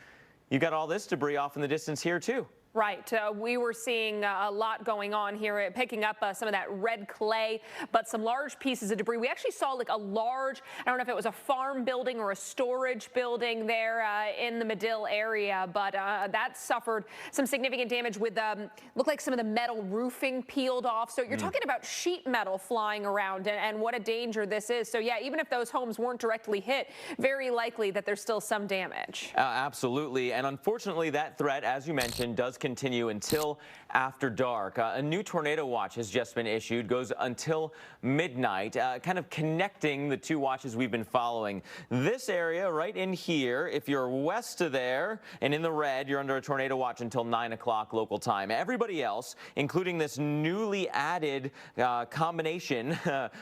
You got all this debris off in the distance here, too. Right. We were seeing a lot going on here, picking up some of that red clay, but some large pieces of debris. We actually saw like a large, I don't know if it was a farm building or a storage building there in the Medill area, but that suffered some significant damage with, looked like some of the metal roofing peeled off. So you're talking about sheet metal flying around, and what a danger this is. So yeah, even if those homes weren't directly hit, very likely that there's still some damage. Absolutely. And unfortunately, that threat, as you mentioned, does continue until after dark. A new tornado watch has just been issued, goes until midnight, kind of connecting the two watches we've been following. This area right in here, if you're west of there and in the red, you're under a tornado watch until 9 o'clock local time. Everybody else, including this newly added combination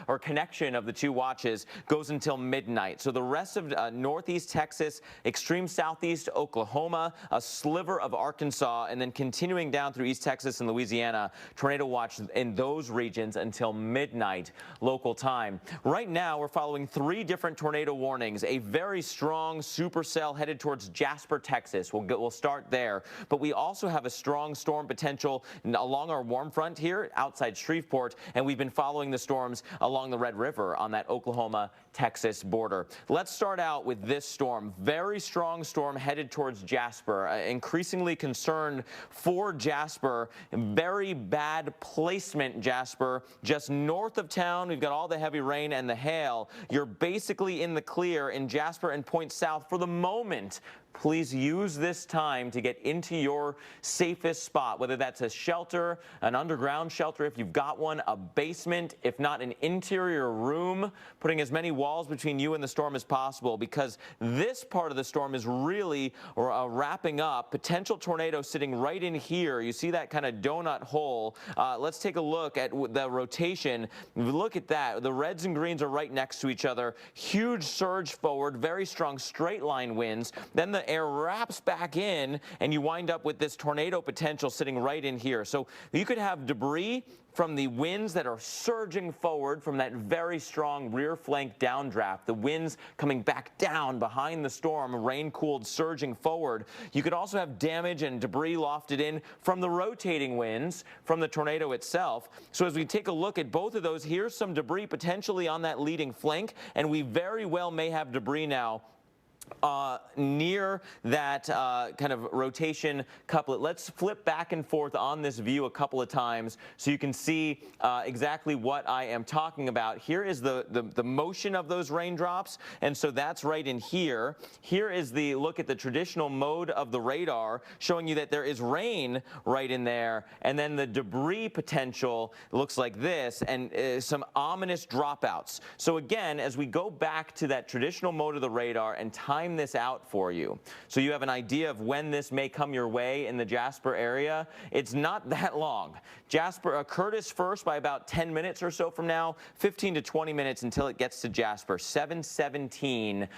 or connection of the two watches, goes until midnight. So the rest of northeast Texas, extreme southeast Oklahoma, a sliver of Arkansas, and then then continuing down through East Texas and Louisiana. Tornado watch in those regions until midnight local time. Right now, we're following 3 different tornado warnings. A very strong supercell headed towards Jasper, Texas. We'll start there. But we also have a strong storm potential along our warm front here outside Shreveport, and we've been following the storms along the Red River on that Oklahoma-Texas border. Let's start out with this storm. Very strong storm headed towards Jasper. Increasingly concerned for Jasper. Very bad placement, Jasper. Just north of town, we've got all the heavy rain and the hail. You're basically in the clear in Jasper and Point South for the moment. Please use this time to get into your safest spot, whether that's a shelter, an underground shelter if you've got one, a basement, if not an interior room, putting as many walls between you and the storm as possible, because this part of the storm is really wrapping up. Potential tornado sitting right in here. You see that kind of donut hole. Let's take a look at the rotation. Look at that. The reds and greens are right next to each other. Huge surge forward, very strong straight line winds. Then the air wraps back in, and you wind up with this tornado potential sitting right in here. So you could have debris from the winds that are surging forward from that very strong rear flank downdraft. The winds coming back down behind the storm, rain-cooled, surging forward. You could also have damage and debris lofted in from the rotating winds from the tornado itself. So as we take a look at both of those, here's some debris potentially on that leading flank, and we very well may have debris now near that kind of rotation couplet. Let's flip back and forth on this view a couple of times so you can see exactly what I am talking about. Here is the motion of those raindrops, and so that's right in here. Here is the look at the traditional mode of the radar, showing you that there is rain right in there, and then the debris potential looks like this, and some ominous dropouts. So again, as we go back to that traditional mode of the radar and time this out for you, so you have an idea of when this may come your way in the Jasper area. It's not that long. Jasper, Curtis first by about 10 minutes or so from now, 15 to 20 minutes until it gets to Jasper. 7:17.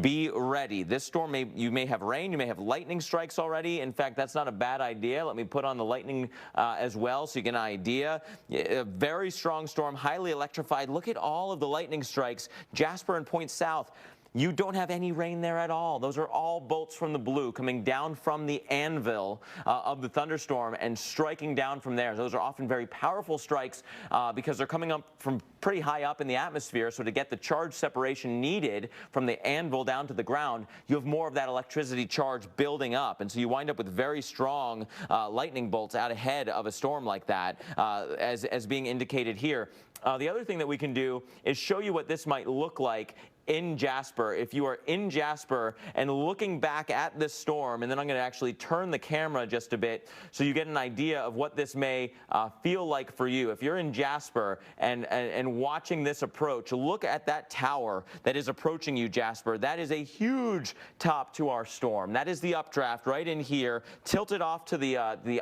Be ready. This storm, you may have rain, you may have lightning strikes already. In fact, that's not a bad idea. Let me put on the lightning as well so you get an idea. A very strong storm, highly electrified. Look at all of the lightning strikes. Jasper and Point South. You don't have any rain there at all. Those are all bolts from the blue coming down from the anvil of the thunderstorm and striking down from there. Those are often very powerful strikes because they're coming up from pretty high up in the atmosphere. So to get the charge separation needed from the anvil down to the ground, you have more of that electricity charge building up. And so you wind up with very strong lightning bolts out ahead of a storm like that, as being indicated here. The other thing that we can do is show you what this might look like in Jasper. If you are in Jasper and looking back at this storm, and then I'm going to actually turn the camera just a bit so you get an idea of what this may feel like for you. If you're in Jasper and watching this approach, look at that tower that is approaching you, Jasper. That is a huge top to our storm. That is the updraft right in here, tilted off to the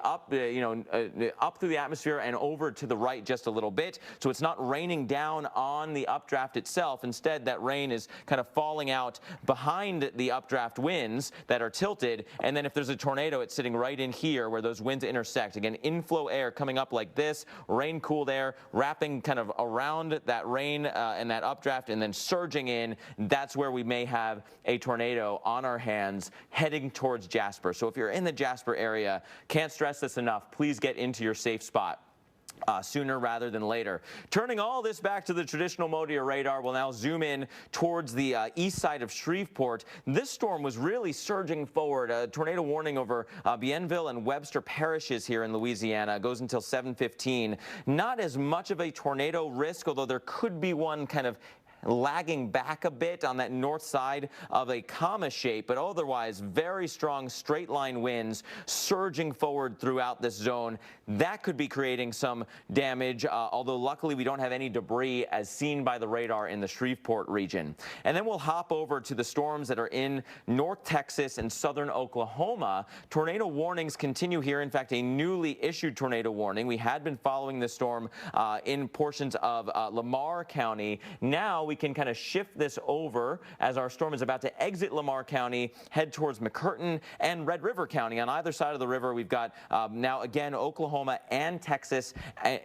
up through the atmosphere and over to the right just a little bit. So it's not raining down on the updraft itself. Instead, that rain is kind of falling out behind the updraft winds that are tilted, and then if there's a tornado, it's sitting right in here where those winds intersect. Again, inflow air coming up like this, rain-cooled air wrapping kind of around that rain and that updraft and then surging in. That's where we may have a tornado on our hands heading towards Jasper. So if you're in the Jasper area, can't stress this enough, please get into your safe spot. Sooner rather than later. Turning all this back to the traditional mode of your radar, we'll now zoom in towards the east side of Shreveport. This storm was really surging forward. A tornado warning over Bienville and Webster parishes here in Louisiana. It goes until 7:15. Not as much of a tornado risk, although there could be one kind of lagging back a bit on that north side of a comma shape, but otherwise very strong straight line winds surging forward throughout this zone. That could be creating some damage, although luckily we don't have any debris as seen by the radar in the Shreveport region. And then we'll hop over to the storms that are in North Texas and southern Oklahoma. Tornado warnings continue here. In fact, a newly issued tornado warning. We had been following this storm in portions of Lamar County. Now we can kind of shift this over as our storm is about to exit Lamar County, head towards McCurtain and Red River County. On either side of the river, we've got now again Oklahoma and Texas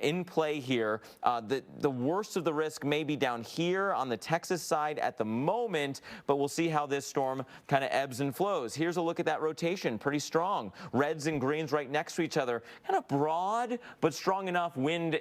in play here. The worst of the risk may be down here on the Texas side at the moment, but we'll see how this storm kind of ebbs and flows. Here's a look at that rotation, pretty strong. Reds and greens right next to each other, kind of broad, but strong enough wind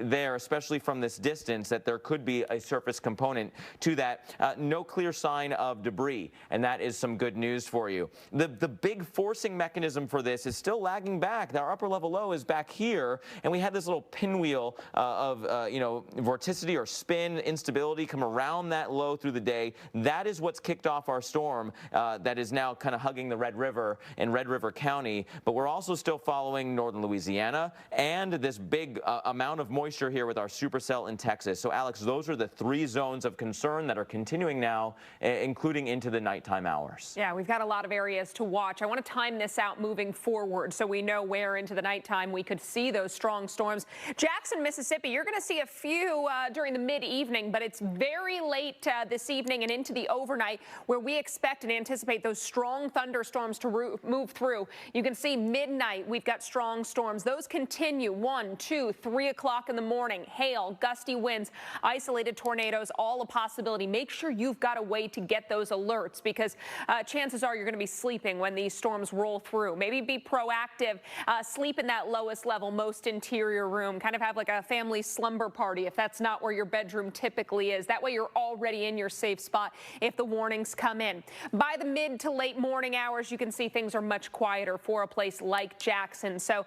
there, especially from this distance, that there could be a surface component to that. No clear sign of debris, and that is some good news for you. The big forcing mechanism for this is still lagging back. Our upper level low is back here, and we had this little pinwheel of vorticity or spin instability come around that low through the day. That is what's kicked off our storm that is now kind of hugging the Red River in Red River County. But we're also still following northern Louisiana and this big amount of moisture here with our supercell in Texas. So, Alex, those are the 3 zones of concern that are continuing now, including into the nighttime hours. Yeah, we've got a lot of areas to watch. I want to time this out moving forward so we know where into the nighttime we could see those strong storms. Jackson, Mississippi, you're going to see a few during the mid-evening, but it's very late this evening and into the overnight where we expect and anticipate those strong thunderstorms to move through. You can see midnight, we've got strong storms. Those continue 1, 2, 3 o'clock in the morning. Hail, gusty winds, isolated tornadoes, all a possibility. Make sure you've got a way to get those alerts because chances are you're going to be sleeping when these storms roll through. Maybe be proactive, sleep in that lowest level, most interior room, kind of have like a family slumber party if that's not where your bedroom typically is. That way you're already in your safe spot if the warnings come in. By the mid to late morning hours, you can see things are much quieter for a place like Jackson. So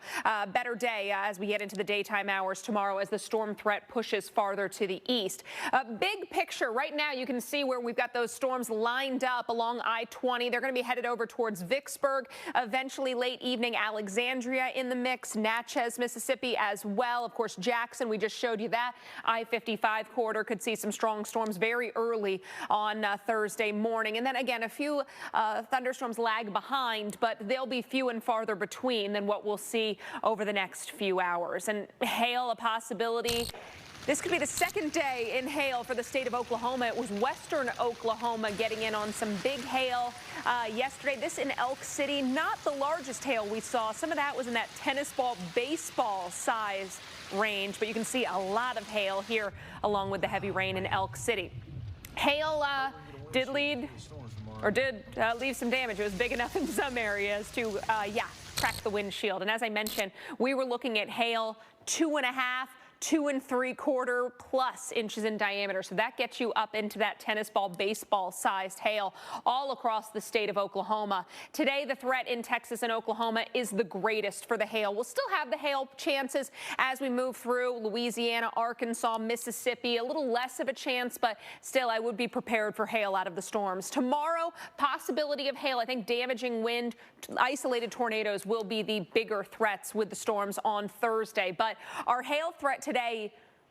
better day as we get into the daytime hours tomorrow as the storm threat pushes farther to the east. Big picture right now, you can see where we've got those storms lined up along I-20. They're going to be headed over towards Vicksburg, eventually late evening Alexandria in the mix, Natchez, Mississippi as well. Of course, Jackson, we just showed you that. I-55 corridor could see some strong storms very early on Thursday morning. And then again, a few thunderstorms lag behind, but they'll be few and farther between than what we'll see over the next few hours. And hail, a possibility. This could be the second day in hail for the state of Oklahoma. It was western Oklahoma getting in on some big hail yesterday. This in Elk City, not the largest hail we saw. Some of that was in that tennis ball, baseball size range, but you can see a lot of hail here along with the heavy rain in Elk City. Hail did leave some damage. It was big enough in some areas to, crack the windshield. And as I mentioned, we were looking at hail 2.5, 2 3/4 plus inches in diameter. So that gets you up into that tennis ball, baseball sized hail all across the state of Oklahoma. Today, the threat in Texas and Oklahoma is the greatest for the hail. We'll still have the hail chances as we move through Louisiana, Arkansas, Mississippi. A little less of a chance, but still I would be prepared for hail out of the storms. Tomorrow, possibility of hail. I think damaging wind, isolated tornadoes will be the bigger threats with the storms on Thursday. But our hail threat today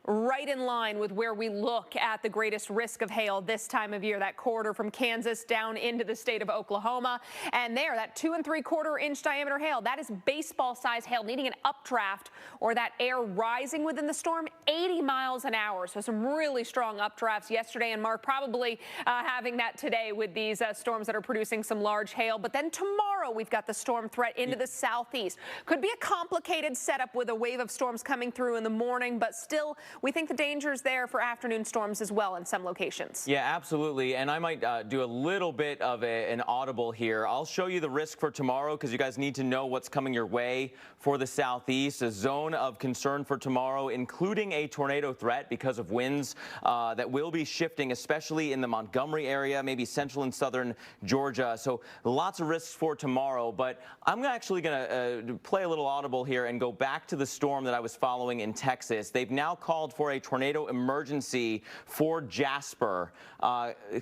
right in line with where we look at the greatest risk of hail this time of year, that corridor from Kansas down into the state of Oklahoma. And there, that 2 3/4 inch diameter hail, that is baseball size hail needing an updraft or that air rising within the storm 80 miles an hour. So some really strong updrafts yesterday, and Mark probably having that today with these storms that are producing some large hail. But then tomorrow we've got the storm threat into the southeast. Could be a complicated setup with a wave of storms coming through in the morning, but still we think the danger's there for afternoon storms as well in some locations. Yeah, absolutely. And I might do a little bit of an audible here. I'll show you the risk for tomorrow because you guys need to know what's coming your way for the southeast. A zone of concern for tomorrow, including a tornado threat because of winds that will be shifting, especially in the Montgomery area, maybe central and southern Georgia. So lots of risks for tomorrow. But I'm actually going to play a little audible here and go back to the storm that I was following in Texas. They've now called for a tornado emergency for Jasper,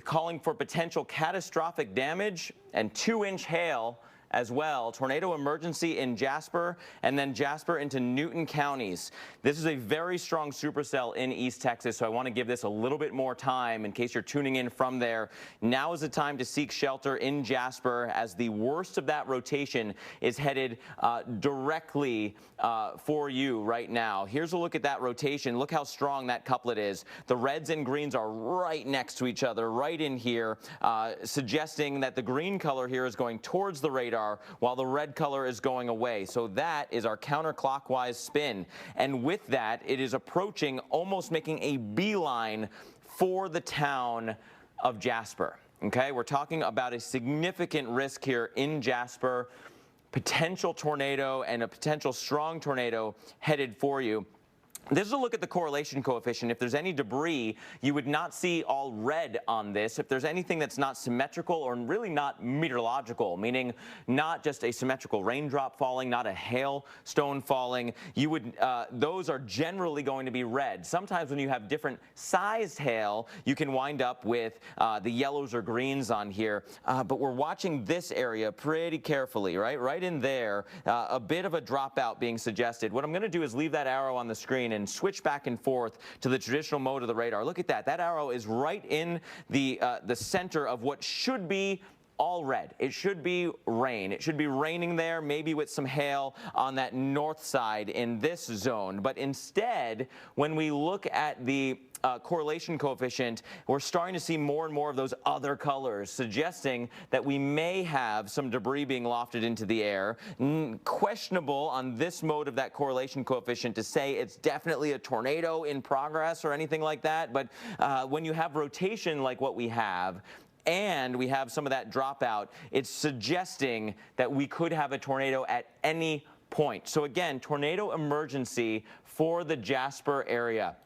calling for potential catastrophic damage and 2-inch hail as well. Tornado emergency in Jasper, and then Jasper into Newton counties. This is a very strong supercell in East Texas, so I want to give this a little bit more time in case you're tuning in from there. Now is the time to seek shelter in Jasper, as the worst of that rotation is headed directly for you right now. Here's a look at that rotation. Look how strong that couplet is. The reds and greens are right next to each other, right in here, suggesting that the green color here is going towards the radar while the red color is going away. So that is our counterclockwise spin. And with that, it is approaching, almost making a beeline for the town of Jasper. Okay, we're talking about a significant risk here in Jasper. Potential tornado and a potential strong tornado headed for you. This is a look at the correlation coefficient. If there's any debris, you would not see all red on this. If there's anything that's not symmetrical or really not meteorological, meaning not just a symmetrical raindrop falling, not a hailstone falling, you would those are generally going to be red. Sometimes when you have different sized hail, you can wind up with the yellows or greens on here. But we're watching this area pretty carefully, right? Right in there, a bit of a dropout being suggested. What I'm going to do is leave that arrow on the screen and switch back and forth to the traditional mode of the radar. Look at that. That arrow is right in the center of what should be all red. It should be rain. It should be raining there, maybe with some hail on that north side in this zone. But instead, when we look at the correlation coefficient, we're starting to see more and more of those other colors, suggesting that we may have some debris being lofted into the air. Questionable on this mode of that correlation coefficient to say it's definitely a tornado in progress or anything like that. But when you have rotation like what we have, and we have some of that dropout, it's suggesting that we could have a tornado at any point. So again, tornado emergency for the Jasper area.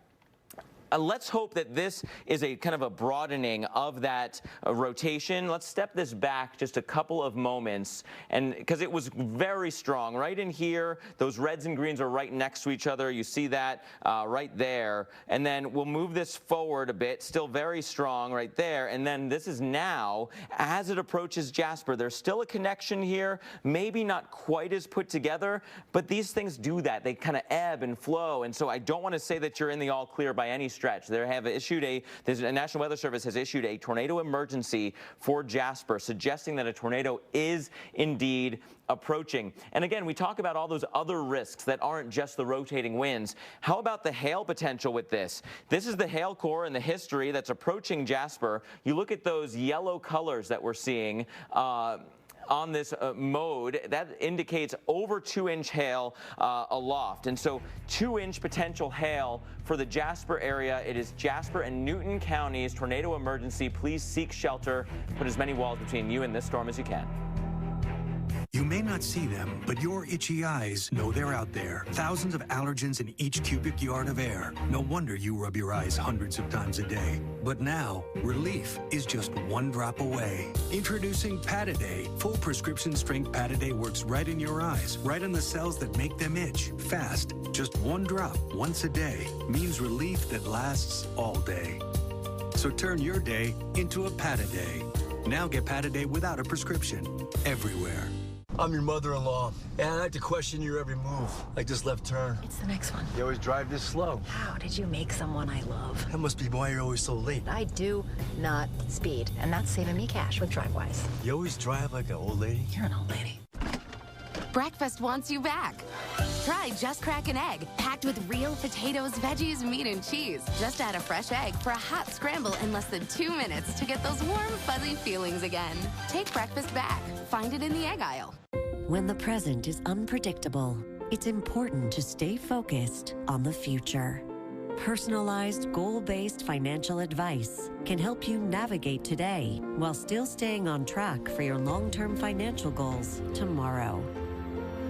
Let's hope that this is a kind of a broadening of that rotation. Let's step this back just a couple of moments, and because it was very strong right in here. Those reds and greens are right next to each other. You see that right there. And then we'll move this forward a bit, still very strong right there. And then this is now, as it approaches Jasper, there's still a connection here, maybe not quite as put together, but these things do that. They kind of ebb and flow. And so I don't want to say that you're in the all clear by any stretch. They have issued the National Weather Service has issued a tornado emergency for Jasper, suggesting that a tornado is indeed approaching. And again, we talk about all those other risks that aren't just the rotating winds. How about the hail potential with this? This is the hail core in the history that's approaching Jasper. You look at those yellow colors that we're seeing on this mode, that indicates over 2-inch hail aloft. And so 2-inch potential hail for the Jasper area. It is Jasper and Newton counties tornado emergency. Please seek shelter. Put as many walls between you and this storm as you can. You may not see them, but your itchy eyes know they're out there. Thousands of allergens in each cubic yard of air. No wonder you rub your eyes hundreds of times a day. But now, relief is just one drop away. Introducing Pataday. Full prescription strength Pataday works right in your eyes, right on the cells that make them itch. Fast. Just one drop once a day means relief that lasts all day. So turn your day into a Pataday. Now get Pataday without a prescription. Everywhere. I'm your mother-in-law, and I like to question your every move, like this left turn. It's the next one. You always drive this slow. How did you make someone I love? That must be why you're always so late. I do not speed, and that's saving me cash with DriveWise. You always drive like an old lady? You're an old lady. Breakfast wants you back. Try Just Crack an Egg, packed with real potatoes, veggies, meat, and cheese. Just add a fresh egg for a hot scramble in less than 2 minutes to get those warm, fuzzy feelings again. Take breakfast back. Find it in the egg aisle. When the present is unpredictable, it's important to stay focused on the future. Personalized, goal-based financial advice can help you navigate today while still staying on track for your long-term financial goals tomorrow.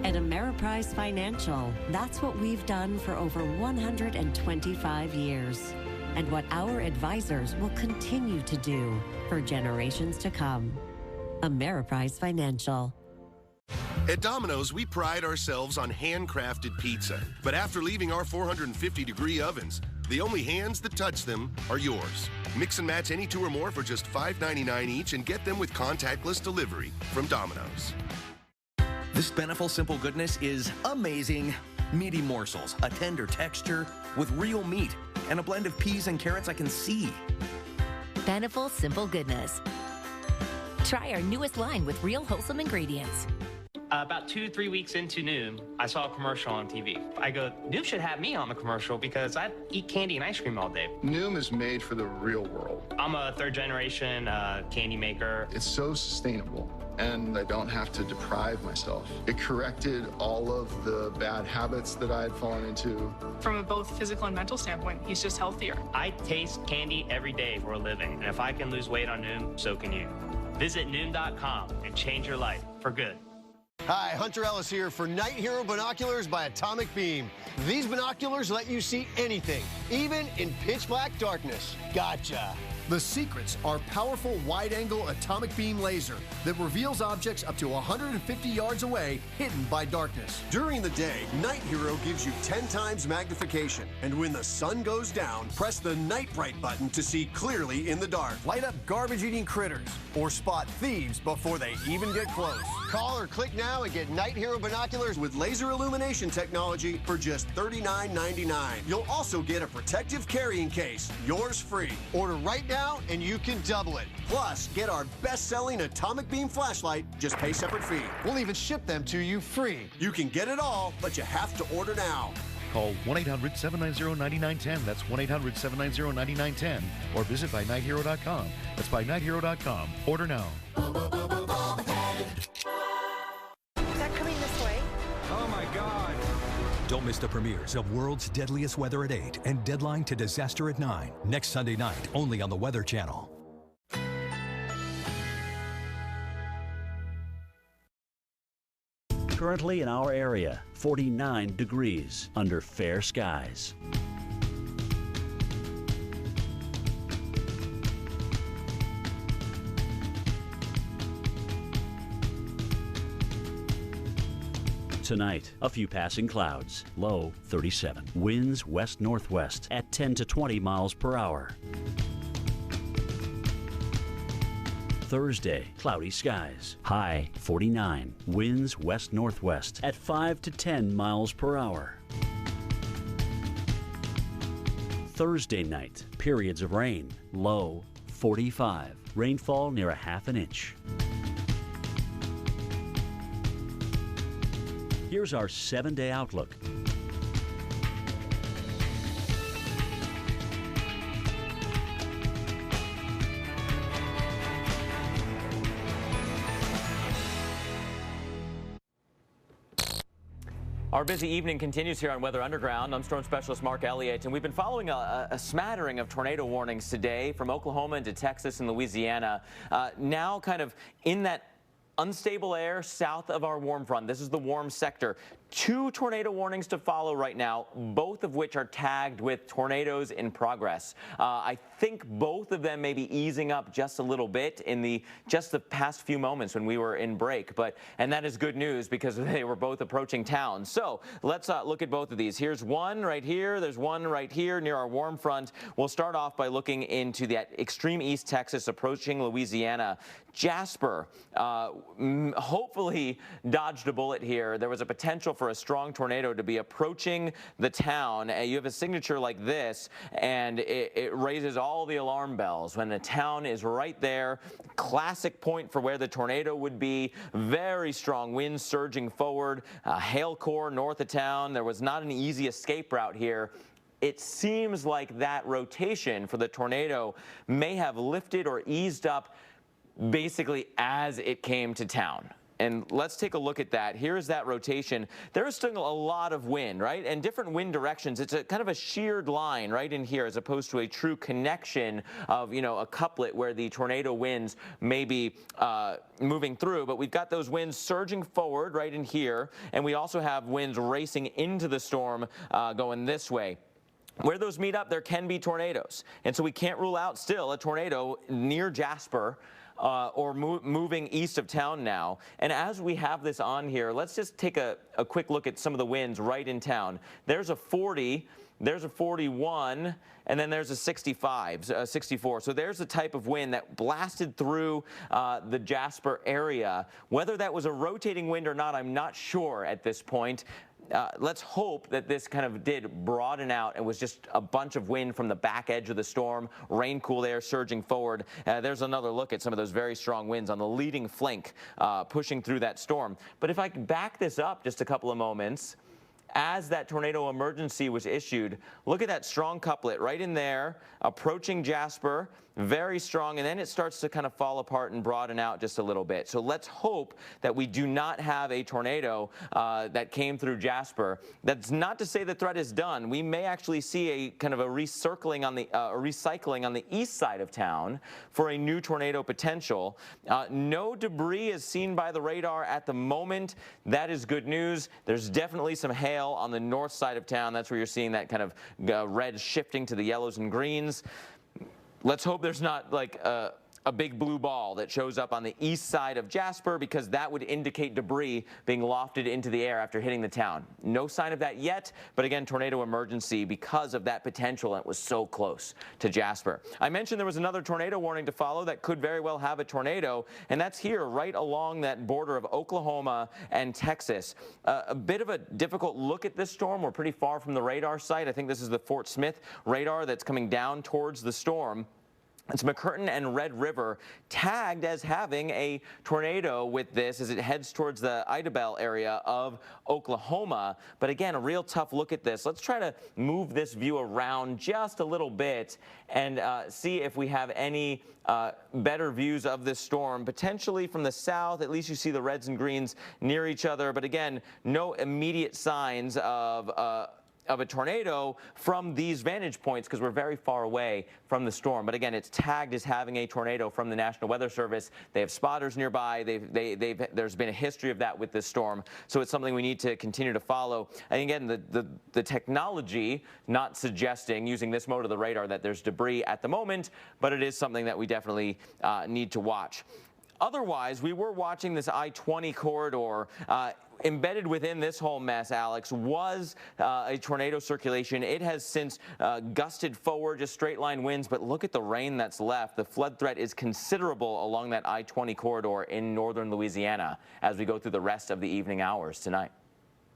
At Ameriprise Financial, that's what we've done for over 125 years, and what our advisors will continue to do for generations to come. Ameriprise Financial. At Domino's, we pride ourselves on handcrafted pizza. But after leaving our 450-degree ovens, the only hands that touch them are yours. Mix and match any two or more for just $5.99 each and get them with contactless delivery from Domino's. This Beneful Simple Goodness is amazing. Meaty morsels, a tender texture with real meat, and a blend of peas and carrots I can see. Beneful Simple Goodness. Try our newest line with real wholesome ingredients. About 2-3 weeks into Noom, I saw a commercial on TV. I go, Noom should have me on the commercial because I eat candy and ice cream all day. Noom is made for the real world. I'm a third-generation candy maker. It's so sustainable, and I don't have to deprive myself. It corrected all of the bad habits that I had fallen into. From a both physical and mental standpoint, he's just healthier. I taste candy every day for a living, and if I can lose weight on Noom, so can you. Visit Noom.com and change your life for good. Hi, Hunter Ellis here for Night Hero Binoculars by Atomic Beam. These binoculars let you see anything, even in pitch black darkness. Gotcha. The secrets are powerful wide-angle atomic beam laser that reveals objects up to 150 yards away, hidden by darkness. During the day, Night Hero gives you 10 times magnification. And when the sun goes down, press the Night Bright button to see clearly in the dark. Light up garbage-eating critters or spot thieves before they even get close. Call or click now and get Night Hero binoculars with laser illumination technology for just $39.99. You'll also get a protective carrying case, yours free. Order right now and you can double it. Plus, get our best-selling Atomic Beam flashlight, just pay separate fee. We'll even ship them to you free. You can get it all, but you have to order now. Call 1-800-790-9910. That's 1-800-790-9910. Or visit BuyNightHero.com. That's BuyNightHero.com. Order now. Is that coming this way? Oh my God. Don't miss the premieres of World's Deadliest Weather at 8 and Deadline to Disaster at 9. Next Sunday night, only on the Weather Channel. Currently in our area, 49 degrees under fair skies. Tonight, a few passing clouds, low 37. Winds west-northwest at 10 to 20 miles per hour. Thursday, cloudy skies, high 49. Winds west-northwest at 5 to 10 miles per hour. Thursday night, periods of rain, low 45. Rainfall near a ½ inch. Here's our 7-day outlook. Our busy evening continues here on Weather Underground. I'm Storm Specialist Mark Elliott, and we've been following a smattering of tornado warnings today from Oklahoma into Texas and Louisiana. Now kind of in that unstable air south of our warm front. This is the warm sector. 2 tornado warnings to follow right now, both of which are tagged with tornadoes in progress. I think both of them may be easing up just a little bit in just the past few moments when we were in break, and that is good news because they were both approaching town. So let's look at both of these. Here's one right here. There's one right here near our warm front. We'll start off by looking into that extreme East Texas approaching Louisiana. Jasper hopefully dodged a bullet here. There was a potential for a strong tornado to be approaching the town. You have a signature like this, and it raises all the alarm bells when the town is right there. Classic point for where the tornado would be. Very strong winds surging forward. Hail core north of town. There was not an easy escape route here. It seems like that rotation for the tornado may have lifted or eased up basically as it came to town. And let's take a look at that. Here is that rotation. There is still a lot of wind, right? And different wind directions. It's a kind of a sheared line right in here as opposed to a true connection of, a couplet where the tornado winds may be moving through. But we've got those winds surging forward right in here. And we also have winds racing into the storm going this way. Where those meet up, there can be tornadoes. And so we can't rule out still a tornado near Jasper or moving east of town now. And as we have this on here, let's just take a quick look at some of the winds right in town. There's a 40, there's a 41, and then there's a 64. So there's the type of wind that blasted through the Jasper area. Whether that was a rotating wind or not, I'm not sure at this point. Let's hope that this kind of did broaden out and was just a bunch of wind from the back edge of the storm, rain cool air surging forward. There's another look at some of those very strong winds on the leading flank pushing through that storm. But if I can back this up just a couple of moments, as that tornado emergency was issued, look at that strong couplet right in there, approaching Jasper, very strong, and then it starts to kind of fall apart and broaden out just a little bit. So let's hope that we do not have a tornado that came through Jasper. That's not to say the threat is done. We may actually see a kind of a recycling on the east side of town for a new tornado potential. No debris is seen by the radar at the moment. That is good news. There's definitely some hail on the north side of town. That's where you're seeing that kind of red shifting to the yellows and greens. Let's hope there's not like a big blue ball that shows up on the east side of Jasper, because that would indicate debris being lofted into the air after hitting the town. No sign of that yet, but again, tornado emergency because of that potential, and it was so close to Jasper. I mentioned there was another tornado warning to follow that could very well have a tornado, and that's here right along that border of Oklahoma and Texas. A bit of a difficult look at this storm. We're pretty far from the radar site. I think this is the Fort Smith radar that's coming down towards the storm. It's McCurtain and Red River tagged as having a tornado with this as it heads towards the Idabel area of Oklahoma. But again, a real tough look at this. Let's try to move this view around just a little bit and see if we have any better views of this storm. Potentially from the south, at least you see the reds and greens near each other. But again, no immediate signs of a tornado from these vantage points because we're very far away from the storm. But again, it's tagged as having a tornado from the National Weather Service. They have spotters nearby. There's been a history of that with this storm. So it's something we need to continue to follow. And again, the technology not suggesting using this mode of the radar that there's debris at the moment, but it is something that we definitely need to watch. Otherwise, we were watching this I-20 corridor. Embedded within this whole mess, Alex, was a tornado circulation. It has since gusted forward, just straight line winds, but look at the rain that's left. The flood threat is considerable along that I-20 corridor in northern Louisiana as we go through the rest of the evening hours tonight.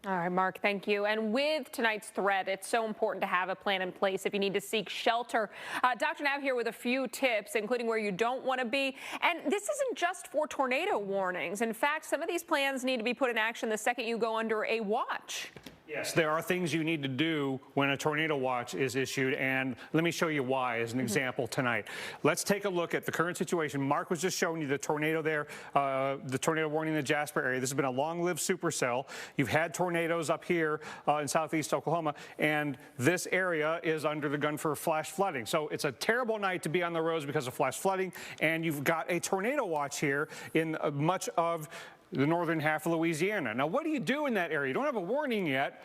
All right, Mark, thank you. And with tonight's threat, it's so important to have a plan in place if you need to seek shelter. Dr. Nav here with a few tips, including where you don't want to be. And this isn't just for tornado warnings. In fact, some of these plans need to be put in action the second you go under a watch. Yes, there are things you need to do when a tornado watch is issued, and let me show you why as an example tonight. Let's take a look at the current situation. Mark was just showing you the tornado there, the tornado warning in the Jasper area. This has been a long-lived supercell. You've had tornadoes up here in southeast Oklahoma, and this area is under the gun for flash flooding. So it's a terrible night to be on the roads because of flash flooding, and you've got a tornado watch here in much of the northern half of Louisiana. Now, what do you do in that area? You don't have a warning yet.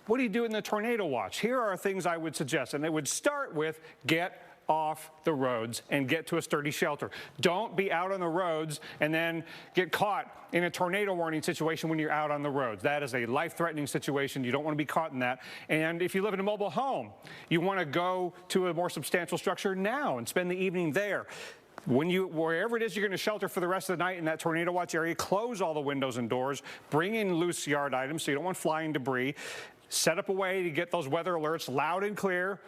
What do you do in the tornado watch? Here are things I would suggest, and they would start with get off the roads and get to a sturdy shelter. Don't be out on the roads and then get caught in a tornado warning situation when you're out on the roads. That is a life-threatening situation. You don't want to be caught in that. And if you live in a mobile home, you want to go to a more substantial structure now and spend the evening there. Wherever it is you're going to shelter for the rest of the night in that tornado watch area, close all the windows and doors, bring in loose yard items so you don't want flying debris, set up a way to get those weather alerts loud and clear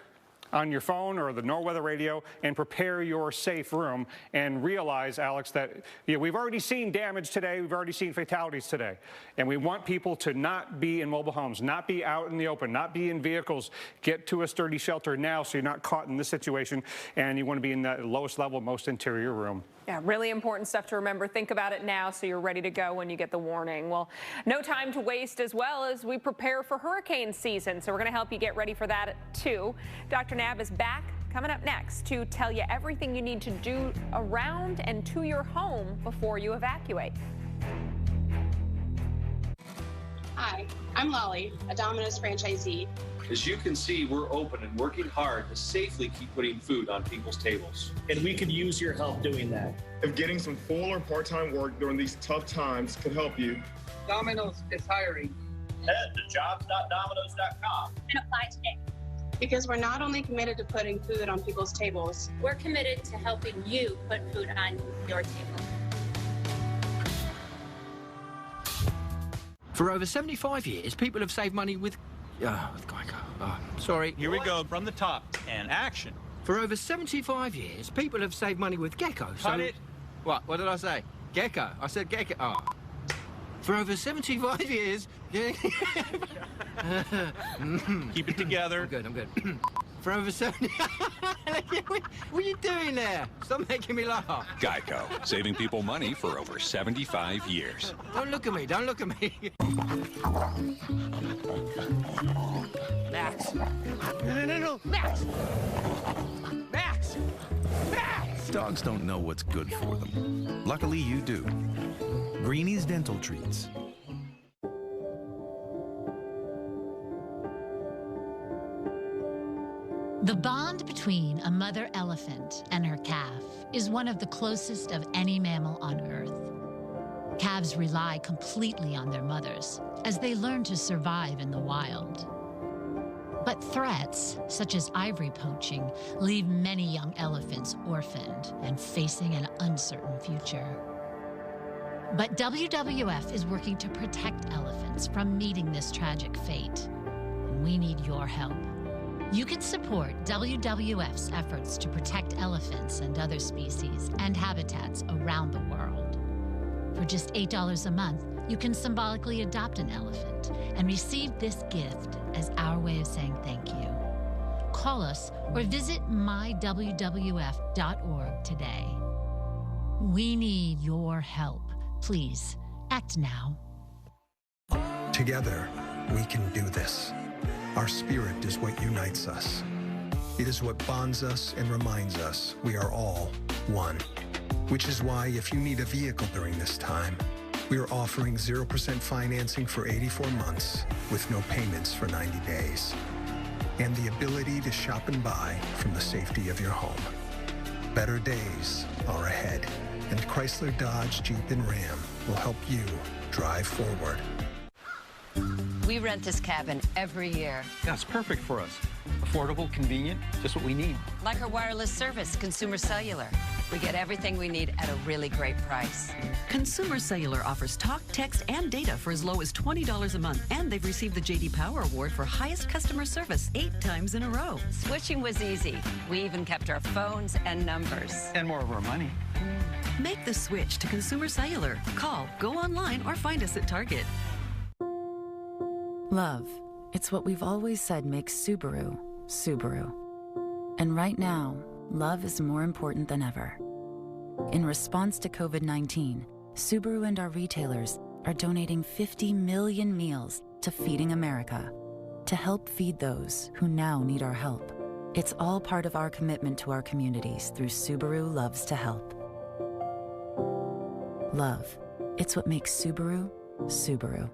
on your phone or the NORWeather radio, and prepare your safe room. And realize, Alex, that we've already seen damage today. We've already seen fatalities today. And we want people to not be in mobile homes, not be out in the open, not be in vehicles. Get to a sturdy shelter now so you're not caught in this situation, and you want to be in the lowest level, most interior room. Yeah, really important stuff to remember. Think about it now so you're ready to go when you get the warning. Well, no time to waste as well as we prepare for hurricane season. So we're going to help you get ready for that too. Dr. Nav is back coming up next to tell you everything you need to do around and to your home before you evacuate. Hi, I'm Lolly, a Domino's franchisee. As you can see, we're open and working hard to safely keep putting food on people's tables. And we could use your help doing that. If getting some full or part-time work during these tough times could help you, Domino's is hiring. Head to jobs.domino's.com and apply today. Because we're not only committed to putting food on people's tables, we're committed to helping you put food on your table. For over 75 years, people have saved money with Geico. Oh, sorry. Here we go from the top and action. For over 75 years, people have saved money with Gecko. Cut it. What did I say? Gecko. I said Gecko. Oh. For over 75 years... Keep it together. I'm good. For over 70... What are you doing there? Stop making me laugh. Geico, saving people money for over 75 years. Don't look at me. Max. No. Max! Dogs don't know what's good for them. Luckily, you do. Greenie's Dental Treats. The bond between a mother elephant and her calf is one of the closest of any mammal on Earth. Calves rely completely on their mothers as they learn to survive in the wild. But threats, such as ivory poaching, leave many young elephants orphaned and facing an uncertain future. But WWF is working to protect elephants from meeting this tragic fate, and we need your help. You can support WWF's efforts to protect elephants and other species and habitats around the world. For just $8 a month, you can symbolically adopt an elephant and receive this gift as our way of saying thank you. Call us or visit mywwf.org today. We need your help. Please, act now. Together, we can do this. Our spirit is what unites us. It is what bonds us and reminds us we are all one. Which is why if you need a vehicle during this time, we are offering 0% financing for 84 months with no payments for 90 days. And the ability to shop and buy from the safety of your home. Better days are ahead, and Chrysler, Dodge, Jeep, and Ram will help you drive forward. We rent this cabin every year. Yeah, it's perfect for us. Affordable, convenient, just what we need. Like our wireless service, Consumer Cellular. We get everything we need at a really great price. Consumer Cellular offers talk, text, and data for as low as $20 a month, and they've received the J.D. Power Award for highest customer service 8 times in a row. Switching was easy. We even kept our phones and numbers. And more of our money. Make the switch to Consumer Cellular. Call, go online, or find us at Target. Love. It's what we've always said makes Subaru, Subaru. And right now, love is more important than ever. In response to COVID-19, Subaru and our retailers are donating 50 million meals to Feeding America to help feed those who now need our help. It's all part of our commitment to our communities through Subaru Loves to Help. Love. It's what makes Subaru, Subaru.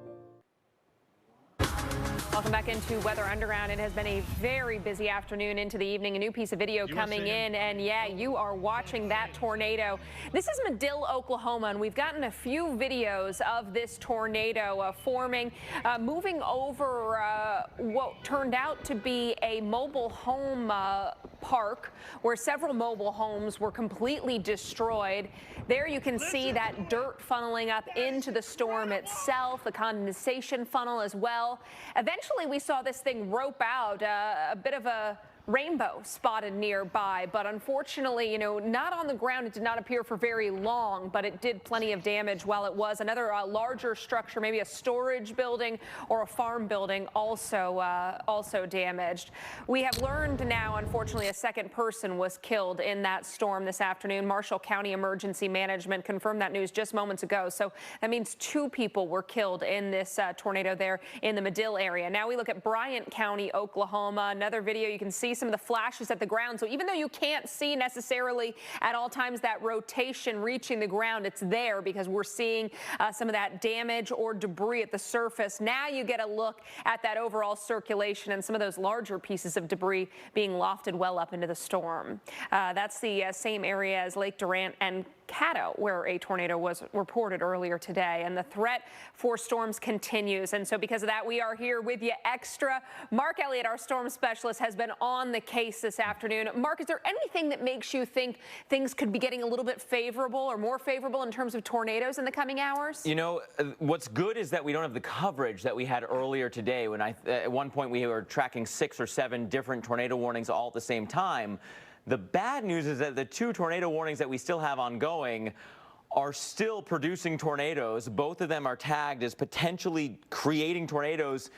Welcome back into Weather Underground. It has been a very busy afternoon into the evening. A new piece of video coming in, and yeah, you are watching that tornado. This is Medill, Oklahoma, and we've gotten a few videos of this tornado forming, moving over what turned out to be a mobile home park where several mobile homes were completely destroyed. There you can see that dirt funneling up into the storm itself, the condensation funnel as well. Eventually, we saw this thing rope out, a bit of a rainbow spotted nearby, but unfortunately, not on the ground. It did not appear for very long, but it did plenty of damage while it was. Another larger structure, maybe a storage building or a farm building, also damaged. We have learned now, unfortunately, a second person was killed in that storm this afternoon. Marshall County Emergency Management confirmed that news just moments ago. So that means 2 people were killed in this tornado there in the Medill area. Now we look at Bryant County, Oklahoma. Another video you can see some of the flashes at the ground. So even though you can't see necessarily at all times that rotation reaching the ground, it's there because we're seeing some of that damage or debris at the surface. Now you get a look at that overall circulation and some of those larger pieces of debris being lofted well up into the storm. That's the same area as Lake Durant and Caddo, where a tornado was reported earlier today, and the threat for storms continues. And so because of that, we are here with you extra. Mark Elliott, our storm specialist, has been on the case this afternoon. Mark, is there anything that makes you think things could be getting a little bit favorable or more favorable in terms of tornadoes in the coming hours? You know, what's good is that we don't have the coverage that we had earlier today when at one point we were tracking 6 or 7 different tornado warnings all at the same time. The bad news is that the 2 tornado warnings that we still have ongoing are still producing tornadoes. Both of them are tagged as potentially creating tornadoes,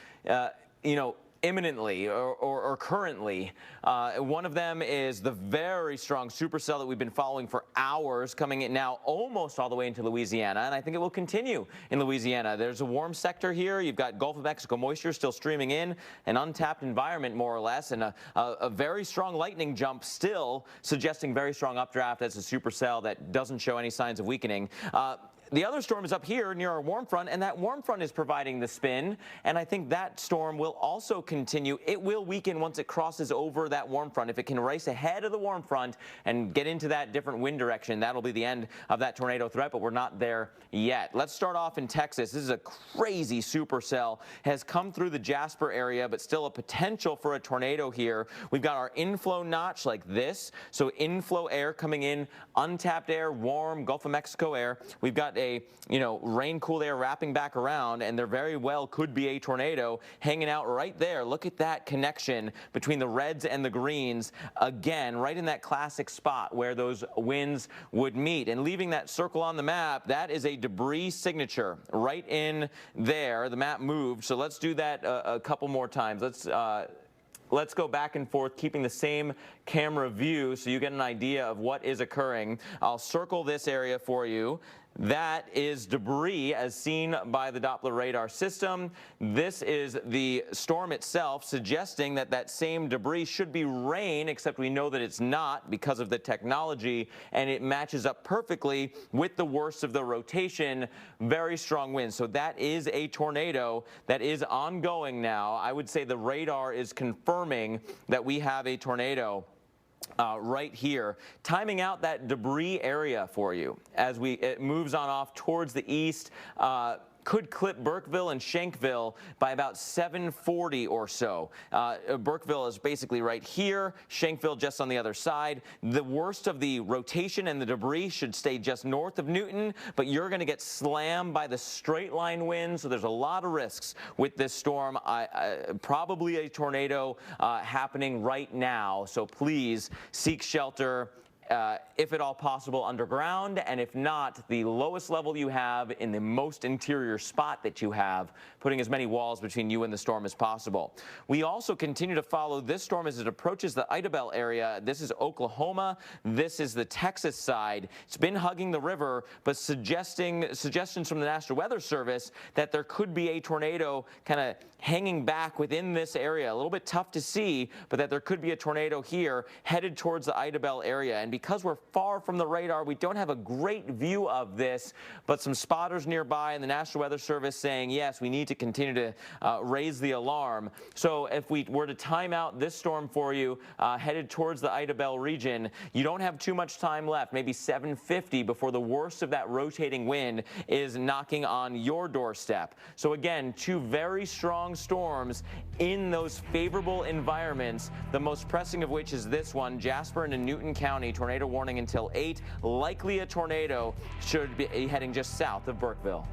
you know, imminently or currently. One of them is the very strong supercell that we've been following for hours, coming in now almost all the way into Louisiana, and I think it will continue in Louisiana. There's a warm sector here. You've got Gulf of Mexico moisture still streaming in, an untapped environment more or less, and a very strong lightning jump still suggesting very strong updraft as a supercell that doesn't show any signs of weakening. The other storm is up here near our warm front, and that warm front is providing the spin, and I think that storm will also continue. It will weaken once it crosses over that warm front. If it can race ahead of the warm front and get into that different wind direction, that'll be the end of that tornado threat, but we're not there yet. Let's start off in Texas. This is a crazy supercell. Has come through the Jasper area, but still a potential for a tornado here. We've got our inflow notch like this, so inflow air coming in, untapped air, warm Gulf of Mexico air. We've got rain-cooled air wrapping back around, and there very well could be a tornado hanging out right there. Look at that connection between the reds and the greens, again, right in that classic spot where those winds would meet. And leaving that circle on the map, that is a debris signature right in there. The map moved, so let's do that a couple more times. Let's go back and forth, keeping the same camera view so you get an idea of what is occurring. I'll circle this area for you. That is debris as seen by the Doppler radar system. This is the storm itself, suggesting that that same debris should be rain, except we know that it's not because of the technology, and it matches up perfectly with the worst of the rotation. Very strong winds. So that is a tornado that is ongoing now. I would say the radar is confirming that we have a tornado right here, timing out that debris area for you as it moves on off towards the east. Could clip Burkeville and Shankville by about 740 or so. Burkeville is basically right here, Shankville just on the other side. The worst of the rotation and the debris should stay just north of Newton, but you're going to get slammed by the straight line wind, so there's a lot of risks with this storm. Probably a tornado happening right now, so please seek shelter. If at all possible, underground, and if not, the lowest level you have in the most interior spot that you have, putting as many walls between you and the storm as possible. We also continue to follow this storm as it approaches the Idabel area. This is Oklahoma. This is the Texas side. It's been hugging the river, but suggestions from the National Weather Service that there could be a tornado kind of hanging back within this area. A little bit tough to see, but that there could be a tornado here headed towards the Idabel area. And because we're far from the radar, we don't have a great view of this, but some spotters nearby and the National Weather Service saying, yes, we need to continue to raise the alarm. So if we were to time out this storm for you, headed towards the Idabel region, you don't have too much time left, maybe 7:50 before the worst of that rotating wind is knocking on your doorstep. So again, 2 very strong storms in those favorable environments, the most pressing of which is this one, Jasper into Newton County, tornado warning until 8. Likely a tornado, should be heading just south of Burkeville.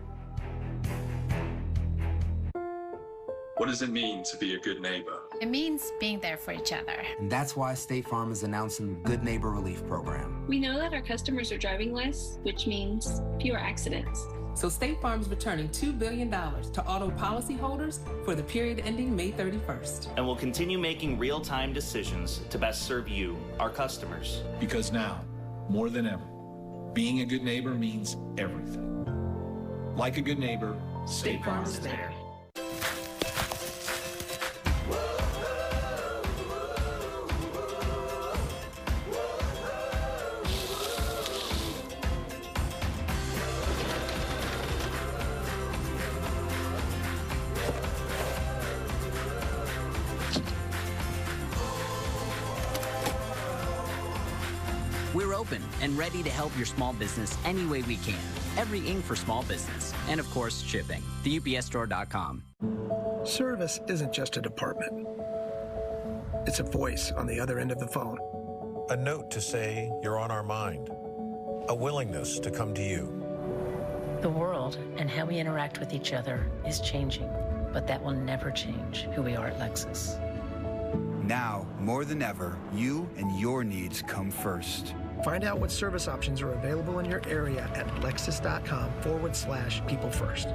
What does it mean to be a good neighbor? It means being there for each other. And that's why State Farm is announcing the Good Neighbor Relief Program. We know that our customers are driving less, which means fewer accidents. So State Farm is returning $2 billion to auto policyholders for the period ending May 31st. And will continue making real-time decisions to best serve you, our customers. Because now, more than ever, being a good neighbor means everything. Like a good neighbor, State Farm is there. open and ready to help your small business any way we can. Every ink for small business. And of course, shipping. TheUPSStore.com. Service isn't just a department. It's a voice on the other end of the phone. A note to say you're on our mind. A willingness to come to you. The world and how we interact with each other is changing, but that will never change who we are at Lexus. Now, more than ever, you and your needs come first. Find out what service options are available in your area at lexus.com/people first.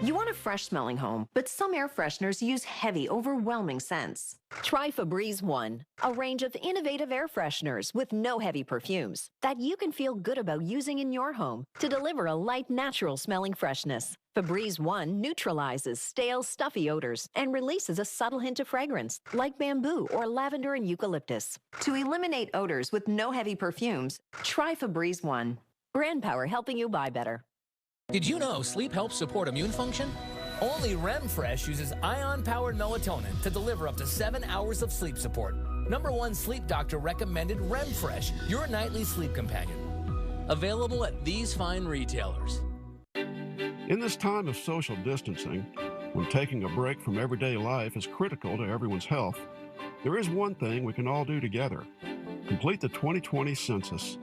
You want a fresh-smelling home, but some air fresheners use heavy, overwhelming scents. Try Febreze One, a range of innovative air fresheners with no heavy perfumes that you can feel good about using in your home to deliver a light, natural-smelling freshness. Febreze One neutralizes stale, stuffy odors and releases a subtle hint of fragrance, like bamboo or lavender and eucalyptus. To eliminate odors with no heavy perfumes, try Febreze One. Brand power helping you buy better. Did you know sleep helps support immune function? Only REM Fresh uses ion-powered melatonin to deliver up to 7 hours of sleep support. #1 sleep doctor recommended REM Fresh, your nightly sleep companion. Available at these fine retailers. In this time of social distancing, when taking a break from everyday life is critical to everyone's health, there is one thing we can all do together: complete the 2020 census.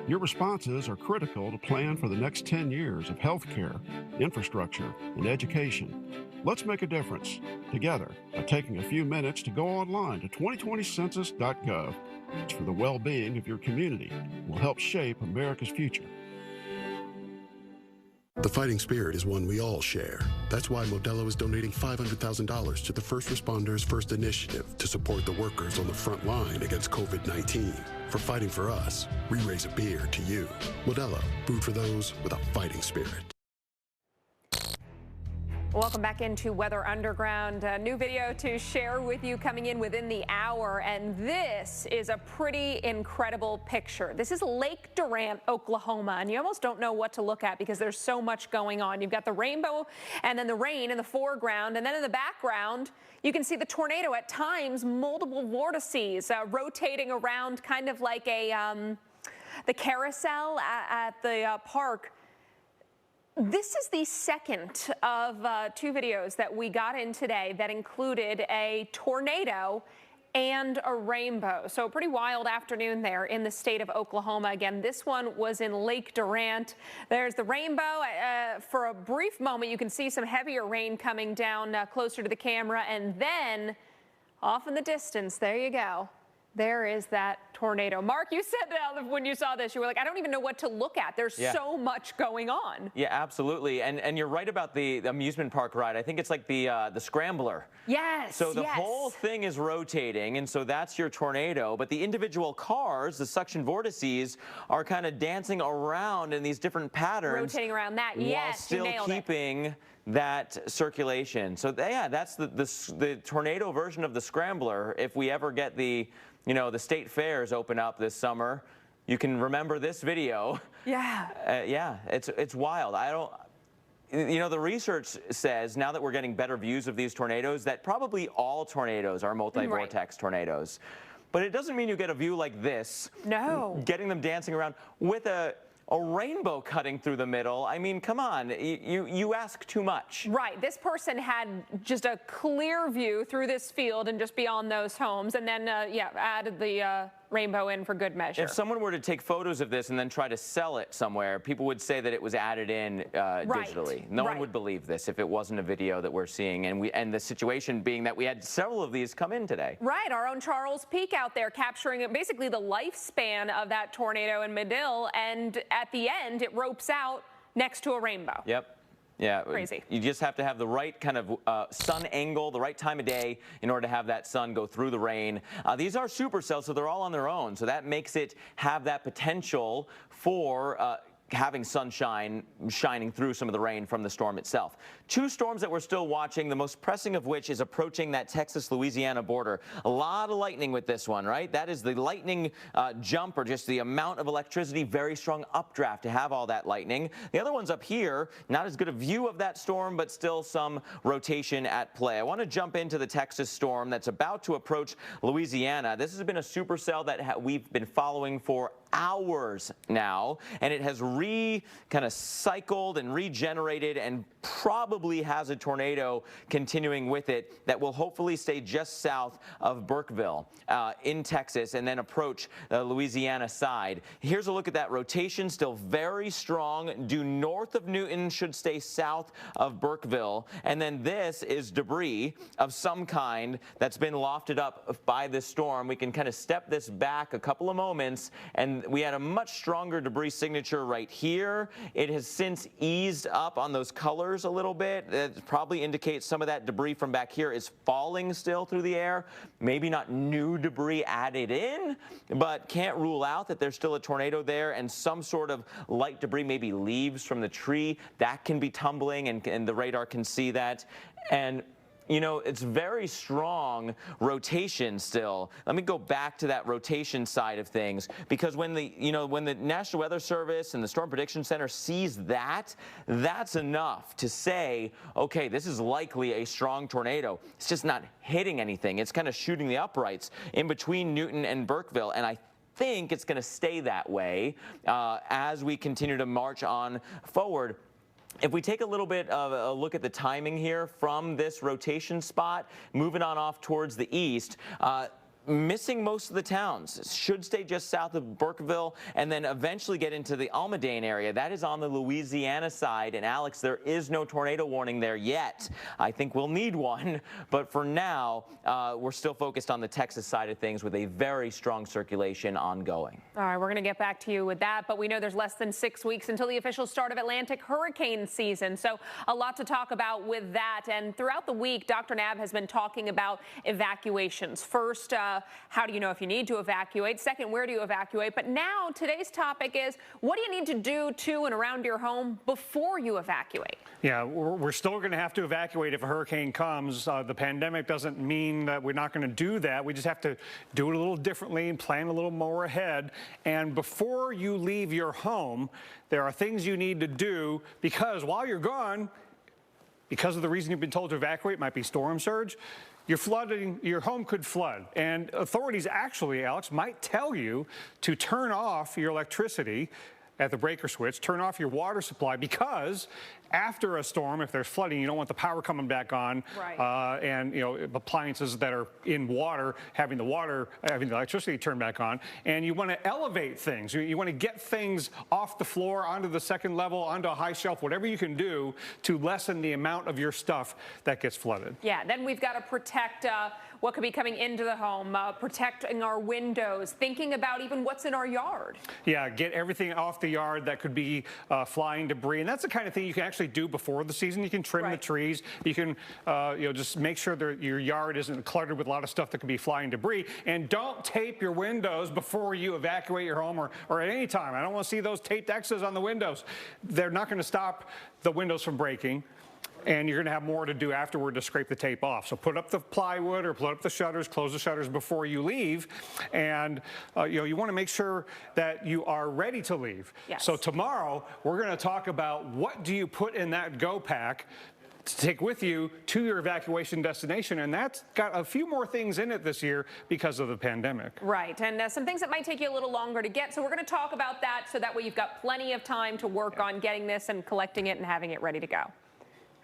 Your responses are critical to plan for the next 10 years of healthcare, infrastructure, and education. Let's make a difference together by taking a few minutes to go online to 2020census.gov. It's for the well-being of your community and will help shape America's future. The fighting spirit is one we all share. That's why Modelo is donating $500,000 to the First Responders First Initiative to support the workers on the front line against COVID-19. For fighting for us, we raise a beer to you. Modelo, brewed for those with a fighting spirit. Welcome back into Weather Underground. A new video to share with you coming in within the hour, and this is a pretty incredible picture. This is Lake Durant, Oklahoma, and you almost don't know what to look at because there's so much going on. You've got the rainbow and then the rain in the foreground, and then in the background you can see the tornado, at times multiple vortices rotating around, kind of like a the carousel at the park. This is the second of 2 videos that we got in today that included a tornado and a rainbow. So a pretty wild afternoon there in the state of Oklahoma. Again, this one was in Lake Durant. There's the rainbow. For a brief moment, you can see some heavier rain coming down closer to the camera. And then off in the distance, there you go. There is that tornado. Mark, you said when you saw this, you were like, I don't even know what to look at. There's so much going on. Yeah, absolutely. And you're right about the amusement park ride. I think it's like the Scrambler. Yes. So the whole thing is rotating, and so that's your tornado. But the individual cars, the suction vortices, are kind of dancing around in these different patterns. Rotating around that. While Yes, still you nailed keeping it. that circulation. So yeah, that's the tornado version of the Scrambler. If we ever get the state fairs open up this summer, you can remember this video. Yeah. Yeah, it's wild. The research says, now that we're getting better views of these tornadoes, that probably all tornadoes are multi-vortex tornadoes. But it doesn't mean you get a view like this. No. Getting them dancing around with a rainbow cutting through the middle. I mean, come on, you ask too much. Right. This person had just a clear view through this field and just beyond those homes, and then, added the rainbow in for good measure. If someone were to take photos of this and then try to sell it somewhere, people would say that it was added in digitally. No one would believe this if it wasn't a video that we're seeing, and the situation being that we had several of these come in today. Right. Our own Charles Peak out there capturing basically the lifespan of that tornado in Medill, and at the end it ropes out next to a rainbow. Yep. Yeah, crazy. You just have to have the right kind of sun angle, the right time of day in order to have that sun go through the rain. These are supercells, so they're all on their own. So that makes it have that potential for having sunshine shining through some of the rain from the storm itself. Two storms that we're still watching, the most pressing of which is approaching that Texas-Louisiana border. A lot of lightning with this one, right? That is the lightning jump, or just the amount of electricity, very strong updraft to have all that lightning. The other one's up here, not as good a view of that storm, but still some rotation at play. I want to jump into the Texas storm that's about to approach Louisiana. This has been a supercell that we've been following for hours now, and it has kind of cycled and regenerated, and probably has a tornado continuing with it that will hopefully stay just south of Burkeville in Texas and then approach the Louisiana side. Here's a look at that rotation, still very strong. Due north of Newton, should stay south of Burkeville, and then this is debris of some kind that's been lofted up by this storm. We can kind of step this back a couple of moments, and we had a much stronger debris signature right here. It has since eased up on those colors a little bit. That probably indicates some of that debris from back here is falling still through the air. Maybe not new debris added in, but can't rule out that there's still a tornado there, and some sort of light debris, maybe leaves from the tree, that can be tumbling, and the radar can see that. And you know, it's very strong rotation still. Let me go back to that rotation side of things, because when the National Weather Service and the Storm Prediction Center sees that, that's enough to say, okay, this is likely a strong tornado. It's just not hitting anything. It's kind of shooting the uprights in between Newton and Burkeville, and I think it's going to stay that way as we continue to march on forward. If we take a little bit of a look at the timing here from this rotation spot, moving on off towards the east, missing most of the towns. Should stay just south of Burkeville and then eventually get into the Almadane area. That is on the Louisiana side. And Alex, there is no tornado warning there yet. I think we'll need one, but for now, we're still focused on the Texas side of things with a very strong circulation ongoing. All right, we're going to get back to you with that, but we know there's less than 6 weeks until the official start of Atlantic hurricane season. So a lot to talk about with that. And throughout the week, Dr. Knabb has been talking about evacuations. First, how do you know if you need to evacuate? Second, where do you evacuate? But now today's topic is, what do you need to do to and around your home before you evacuate? Yeah, we're still going to have to evacuate if a hurricane comes. The pandemic doesn't mean that we're not going to do that. We just have to do it a little differently and plan a little more ahead. And before you leave your home, there are things you need to do, because while you're gone, because of the reason you've been told to evacuate, might be storm surge, your home could flood. And authorities actually, Alex, might tell you to turn off your electricity at the breaker switch, turn off your water supply, because after a storm, if there's flooding, you don't want the power coming back on, right. And appliances that are in water having the electricity turned back on. And you want to elevate things. You want to get things off the floor onto the second level, onto a high shelf, whatever you can do to lessen the amount of your stuff that gets flooded. Yeah, then we've got to protect what could be coming into the home, protecting our windows, thinking about even what's in our yard. Yeah, get everything off the yard that could be flying debris. And that's the kind of thing you can actually do before the season. You can trim the trees. You can just make sure that your yard isn't cluttered with a lot of stuff that could be flying debris. And don't tape your windows before you evacuate your home, or at any time. I don't want to see those taped X's on the windows. They're not going to stop the windows from breaking. And you're going to have more to do afterward to scrape the tape off. So put up the plywood or put up the shutters, close the shutters before you leave. And you want to make sure that you are ready to leave. Yes. So tomorrow we're going to talk about what do you put in that go pack to take with you to your evacuation destination. And that's got a few more things in it this year because of the pandemic. Right. And some things that might take you a little longer to get. So we're going to talk about that, so that way you've got plenty of time to work on getting this and collecting it and having it ready to go.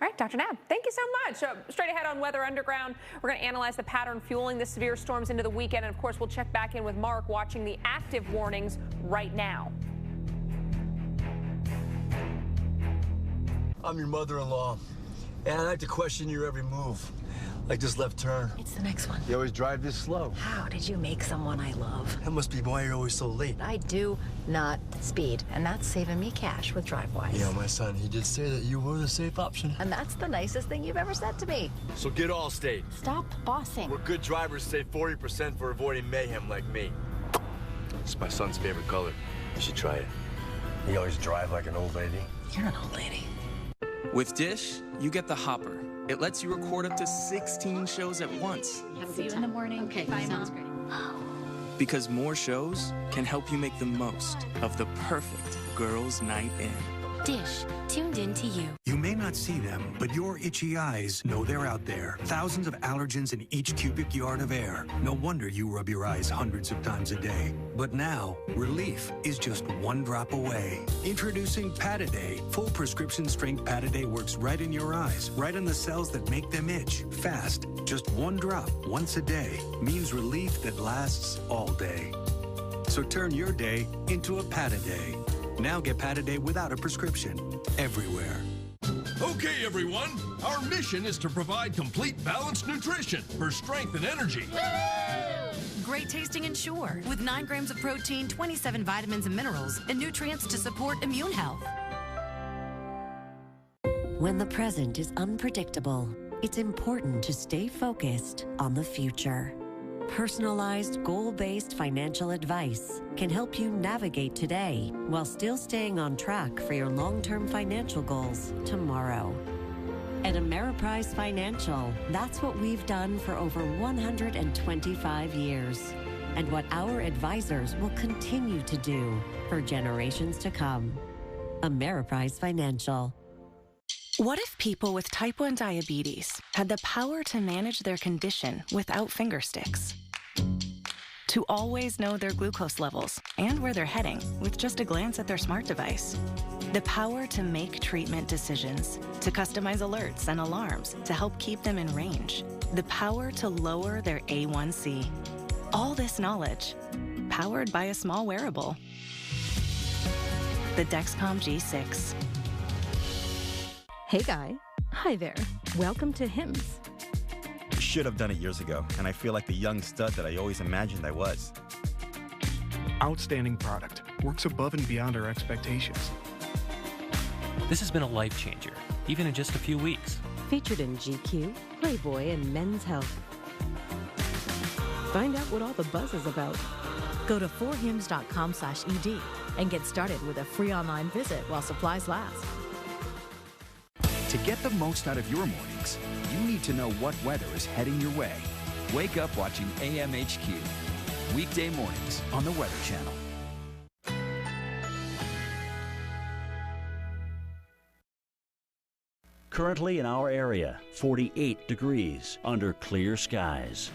All right, Dr. Knabb, thank you so much. Straight ahead on Weather Underground, we're going to analyze the pattern fueling the severe storms into the weekend. And, of course, we'll check back in with Mark watching the active warnings right now. I'm your mother-in-law, and I like to question your every move. Like this left turn. It's the next one. You always drive this slow. How did you make someone I love? That must be why you're always so late. I do not speed, and that's saving me cash with DriveWise. Yeah, my son, he did say that you were the safe option. And that's the nicest thing you've ever said to me. So get Allstate. Stop bossing. Where good drivers save 40% for avoiding mayhem like me. It's my son's favorite color. You should try it. You always drive like an old lady. You're an old lady. With Dish, you get the Hopper. It lets you record up to 16 shows at once. See you in the morning. Okay, bye, sounds great. Because more shows can help you make the most of the perfect girls' night in. Dish, tuned in to you. You may not see them, but your itchy eyes know they're out there. Thousands of allergens in each cubic yard of air. No wonder you rub your eyes hundreds of times a day. But now, relief is just one drop away. Introducing Pataday. Full prescription strength Pataday works right in your eyes, right on the cells that make them itch. Fast. Just one drop once a day means relief that lasts all day. So turn your day into a Pataday. Now get Pataday without a prescription, everywhere. Okay, everyone. Our mission is to provide complete balanced nutrition for strength and energy. Great tasting Ensure with 9 grams of protein, 27 vitamins and minerals, and nutrients to support immune health. When the present is unpredictable, it's important to stay focused on the future. Personalized, goal-based financial advice can help you navigate today while still staying on track for your long-term financial goals tomorrow. At Ameriprise Financial, that's what we've done for over 125 years, and what our advisors will continue to do for generations to come. Ameriprise Financial. What if people with type 1 diabetes had the power to manage their condition without finger sticks? To always know their glucose levels and where they're heading with just a glance at their smart device. The power to make treatment decisions, to customize alerts and alarms to help keep them in range. The power to lower their A1C. All this knowledge, powered by a small wearable. The Dexcom G6. Hey guy. Hi there. Welcome to HIMSS. Should have done it years ago, and I feel like the young stud that I always imagined I was. Outstanding product. Works above and beyond our expectations. This has been a life changer, even in just a few weeks. Featured in GQ, Playboy, and Men's Health. Find out what all the buzz is about. Go to forhims.com/ED and get started with a free online visit while supplies last. To get the most out of your mornings, you need to know what weather is heading your way. Wake up watching AMHQ. Weekday mornings on the Weather Channel. Currently in our area, 48 degrees under clear skies.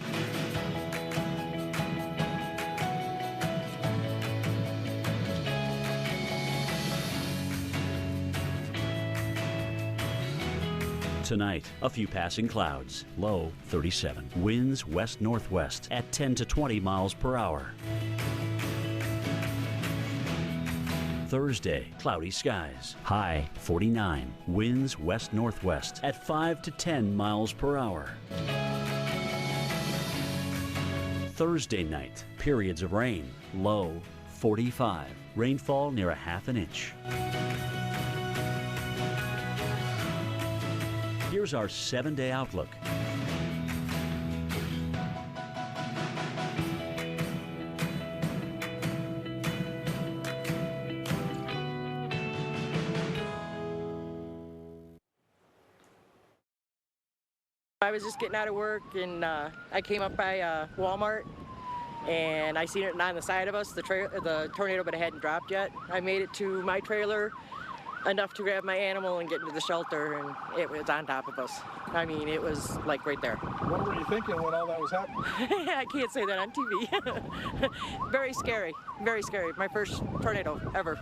Tonight, a few passing clouds, low 37. Winds west-northwest at 10 to 20 miles per hour. Thursday, cloudy skies, high 49. Winds west-northwest at 5 to 10 miles per hour. Thursday night, periods of rain, low 45. Rainfall near a half an inch. Here's our 7-day outlook. I was just getting out of work and I came up by Walmart and I seen it on the side of us, the tornado, but it hadn't dropped yet. I made it to my trailer enough to grab my animal and get into the shelter, and it was on top of us. I mean, it was like right there. What were you thinking when all that was happening? I can't say that on TV. Very scary, very scary. My first tornado ever.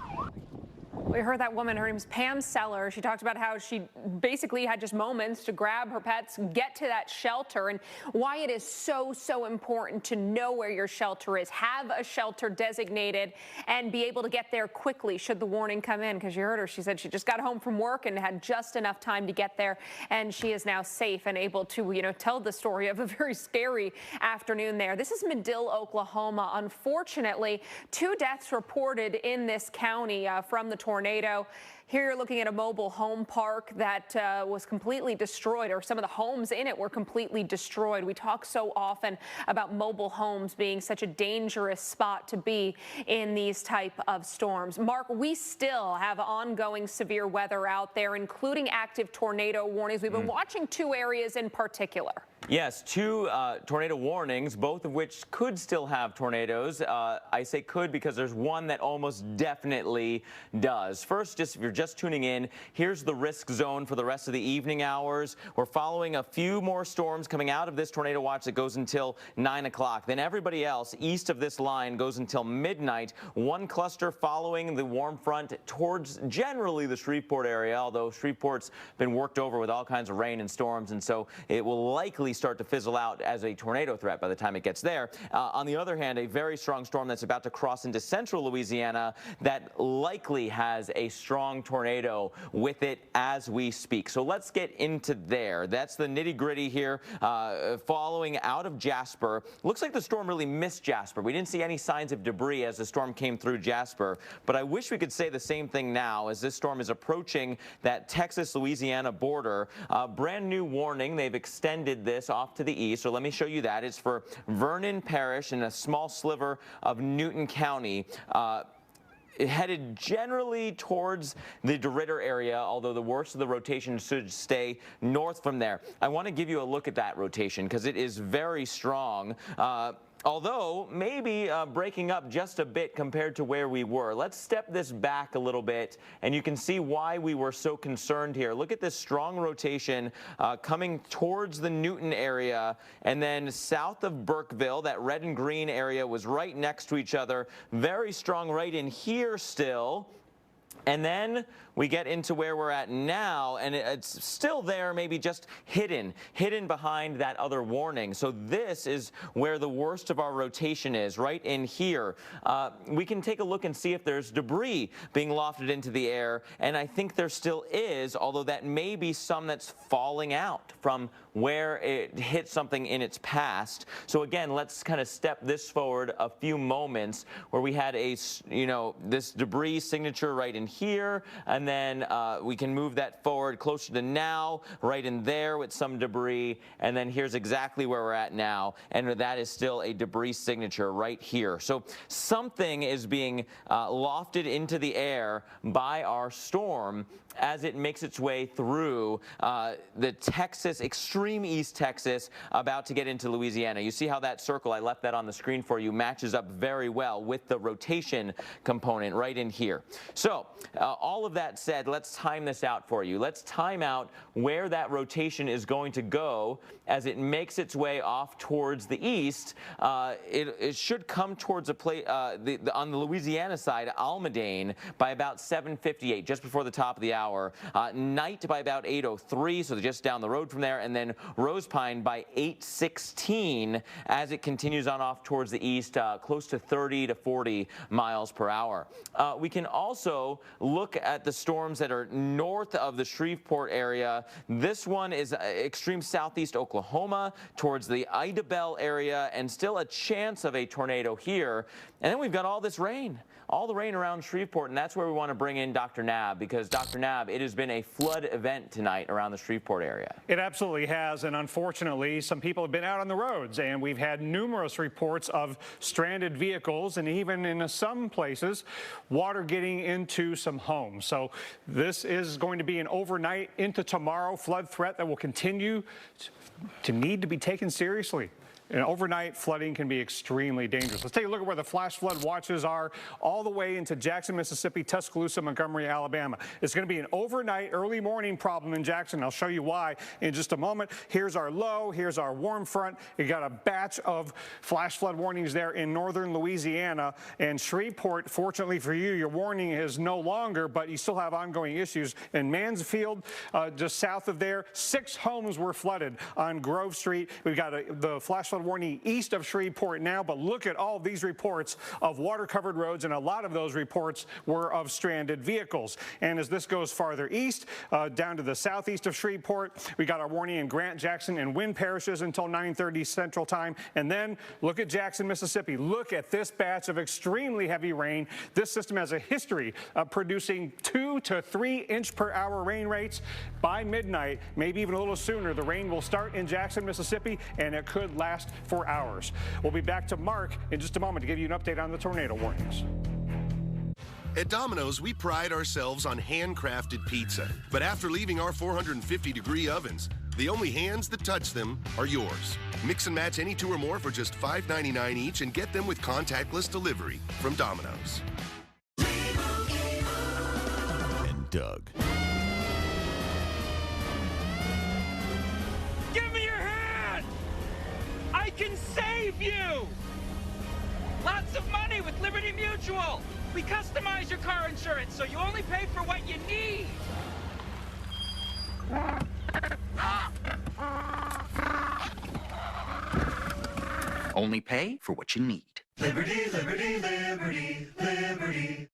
We heard that woman, her name's Pam Seller. She talked about how she basically had just moments to grab her pets, get to that shelter, and why it is so important to know where your shelter is, have a shelter designated, and be able to get there quickly should the warning come in. Because you heard her, she said she just got home from work and had just enough time to get there, and she is now safe and able to, tell the story of a very scary afternoon there. This is Medill, Oklahoma. Unfortunately, 2 deaths reported in this county from the tornado. tornado. Here you're looking at a mobile home park that was completely destroyed, or some of the homes in it were completely destroyed. We talk so often about mobile homes being such a dangerous spot to be in these type of storms. Mark, we still have ongoing severe weather out there, including active tornado warnings. We've been watching two areas in particular. Yes, two tornado warnings, both of which could still have tornadoes. I say could because there's one that almost definitely does. First, just if you're just tuning in, here's the risk zone for the rest of the evening hours. We're following a few more storms coming out of this tornado watch that goes until 9 o'clock. Then everybody else east of this line goes until midnight. One cluster following the warm front towards generally the Shreveport area, although Shreveport's been worked over with all kinds of rain and storms, and so it will likely start to fizzle out as a tornado threat by the time it gets there. On the other hand, a very strong storm that's about to cross into central Louisiana that likely has a strong tornado with it as we speak. So let's get into there. That's the nitty-gritty here. Following out of Jasper. Looks like the storm really missed Jasper. We didn't see any signs of debris as the storm came through Jasper, but I wish we could say the same thing now as this storm is approaching that Texas-Louisiana border. Brand new warning. They've extended this off to the east, so let me show you that. It's for Vernon Parish and a small sliver of Newton County. Headed generally towards the DeRidder area, although the worst of the rotation should stay north from there. I want to give you a look at that rotation because it is very strong. Although maybe breaking up just a bit compared to where we were. Let's step this back a little bit, and you can see why we were so concerned here. Look at this strong rotation coming towards the Newton area, and then south of Burkeville, that red and green area was right next to each other. Very strong right in here still. And then we get into where we're at now, and it's still there, maybe just hidden behind that other warning. So this is where the worst of our rotation is, right in here. We can take a look and see if there's debris being lofted into the air, and I think there still is, although that may be some that's falling out from where it hit something in its past. So again, let's kind of step this forward a few moments where we had a, this debris signature right in here, and then we can move that forward closer to now, right in there with some debris, and then here's exactly where we're at now, and that is still a debris signature right here. So something is being lofted into the air by our storm as it makes its way through the Texas, extreme East Texas, about to get into Louisiana. You see how that circle, I left that on the screen for you, matches up very well with the rotation component right in here. So all of that said, let's time this out for you. Let's time out where that rotation is going to go as it makes its way off towards the east. It should come towards a place on the Louisiana side, Almadane, by about 7:58, just before the top of the hour. Night by about 8:03, so just down the road from there, and then Rose Pine by 8:16 as it continues on off towards the east, close to 30 to 40 miles per hour. We can also look at the storms that are north of the Shreveport area. This one is extreme southeast Oklahoma towards the Idabel area, and still a chance of a tornado here. And then we've got all this rain. All the rain around Shreveport, and that's where we want to bring in Dr. Knabb, because Dr. Knabb, it has been a flood event tonight around the Shreveport area. It absolutely has, and unfortunately, some people have been out on the roads, and we've had numerous reports of stranded vehicles, and even in some places, water getting into some homes. So this is going to be an overnight into tomorrow flood threat that will continue to need to be taken seriously. And overnight flooding can be extremely dangerous. Let's take a look at where the flash flood watches are all the way into Jackson, Mississippi, Tuscaloosa, Montgomery, Alabama. It's going to be an overnight, early morning problem in Jackson. I'll show you why in just a moment. Here's our low. Here's our warm front. You got a batch of flash flood warnings there in northern Louisiana. And Shreveport, fortunately for you, your warning is no longer, but you still have ongoing issues. In Mansfield, just south of there, 6 homes were flooded on Grove Street. We've got the flash flood flood warning east of Shreveport now, but look at all these reports of water-covered roads, and a lot of those reports were of stranded vehicles. And as this goes farther east, down to the southeast of Shreveport, we got our warning in Grant, Jackson, and Wynn parishes until 9:30 Central Time. And then look at Jackson, Mississippi. Look at this batch of extremely heavy rain. This system has a history of producing 2 to 3 inch per hour rain rates. By midnight, maybe even a little sooner, the rain will start in Jackson, Mississippi, and it could last for hours. We'll be back to Mark in just a moment to give you an update on the tornado warnings. At Domino's, we pride ourselves on handcrafted pizza. But after leaving our 450-degree ovens, the only hands that touch them are yours. Mix and match any 2 or more for just $5.99 each and get them with contactless delivery from Domino's. And Doug. Give me your hand! I can save you! Lots of money with Liberty Mutual! We customize your car insurance so you only pay for what you need! Only pay for what you need. Liberty, liberty, liberty, liberty.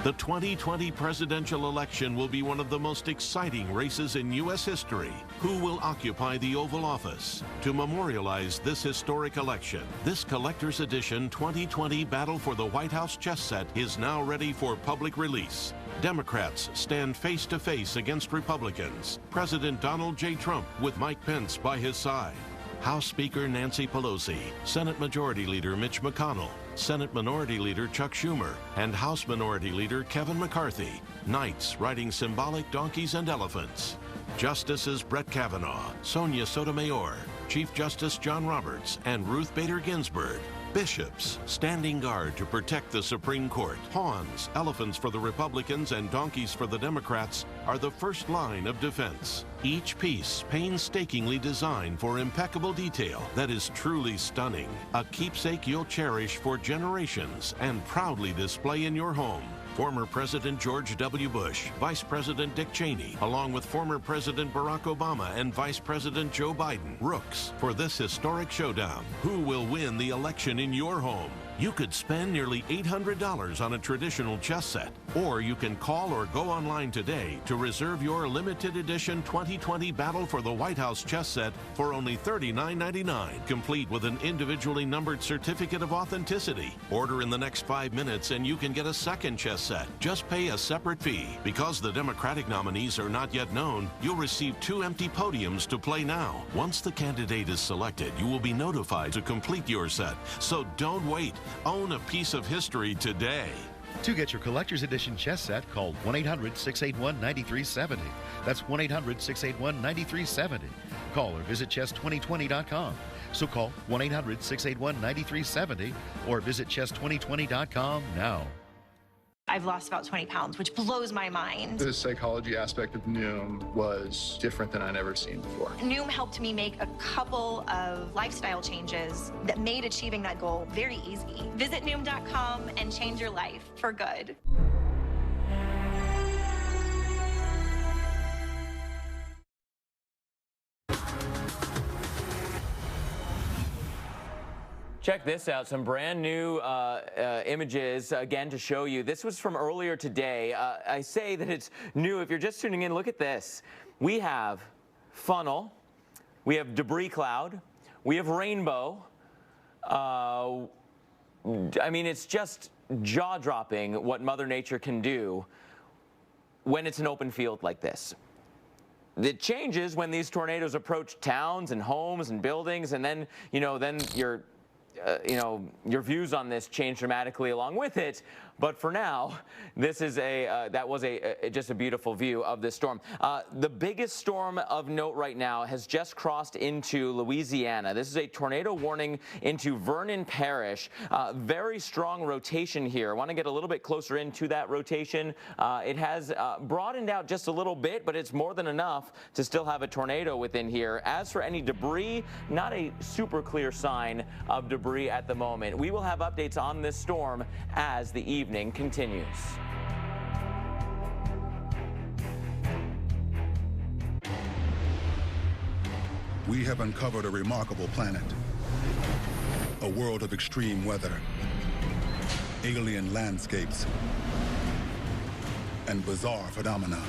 The 2020 presidential election will be one of the most exciting races in U.S. history. Who will occupy the Oval Office? To memorialize this historic election, this collector's edition 2020 Battle for the White House chess set is now ready for public release. Democrats stand face to face against Republicans. President Donald J. Trump with Mike Pence by his side. House Speaker Nancy Pelosi, Senate Majority Leader Mitch McConnell, Senate Minority Leader Chuck Schumer, and House Minority Leader Kevin McCarthy. Knights riding symbolic donkeys and elephants. Justices Brett Kavanaugh, Sonia Sotomayor, Chief Justice John Roberts, and Ruth Bader Ginsburg. Bishops standing guard to protect the Supreme Court. Pawns, elephants for the Republicans and donkeys for the Democrats, are the first line of defense. Each piece painstakingly designed for impeccable detail that is truly stunning. A keepsake you'll cherish for generations and proudly display in your home. Former President George W. Bush, Vice President Dick Cheney, along with former President Barack Obama and Vice President Joe Biden, rooks for this historic showdown. Who will win the election in your home? You could spend nearly $800 on a traditional chess set, or you can call or go online today to reserve your limited edition 2020 Battle for the White House chess set for only $39.99, complete with an individually numbered certificate of authenticity. Order in the next 5 minutes and you can get a second chess set. Just pay a separate fee. Because the Democratic nominees are not yet known, you'll receive 2 empty podiums to play now. Once the candidate is selected, you will be notified to complete your set. So don't wait. Own a piece of history today. To get your collector's edition chess set, call 1-800-681-9370. That's 1-800-681-9370. Call or visit chess2020.com. So call 1-800-681-9370 or visit chess2020.com now. I've lost about 20 pounds, which blows my mind. The psychology aspect of Noom was different than I'd ever seen before. Noom helped me make a couple of lifestyle changes that made achieving that goal very easy. Visit Noom.com and change your life for good. Check this out, some brand new images, again, to show you. This was from earlier today. I say that it's new. If you're just tuning in, look at this. We have funnel, we have debris cloud, we have rainbow. I mean, it's just jaw-dropping what Mother Nature can do when it's an open field like this. It changes when these tornadoes approach towns and homes and buildings, and then, then your views on this change dramatically along with it. But for now, this is that was just a beautiful view of this storm. The biggest storm of note right now has just crossed into Louisiana. This is a tornado warning into Vernon Parish. Very strong rotation here. I want to get a little bit closer into that rotation. It has broadened out just a little bit, but it's more than enough to still have a tornado within here. As for any debris, not a super clear sign of debris at the moment. We will have updates on this storm as the evening continues. We have uncovered a remarkable planet, A world of extreme weather, alien landscapes, and bizarre phenomena.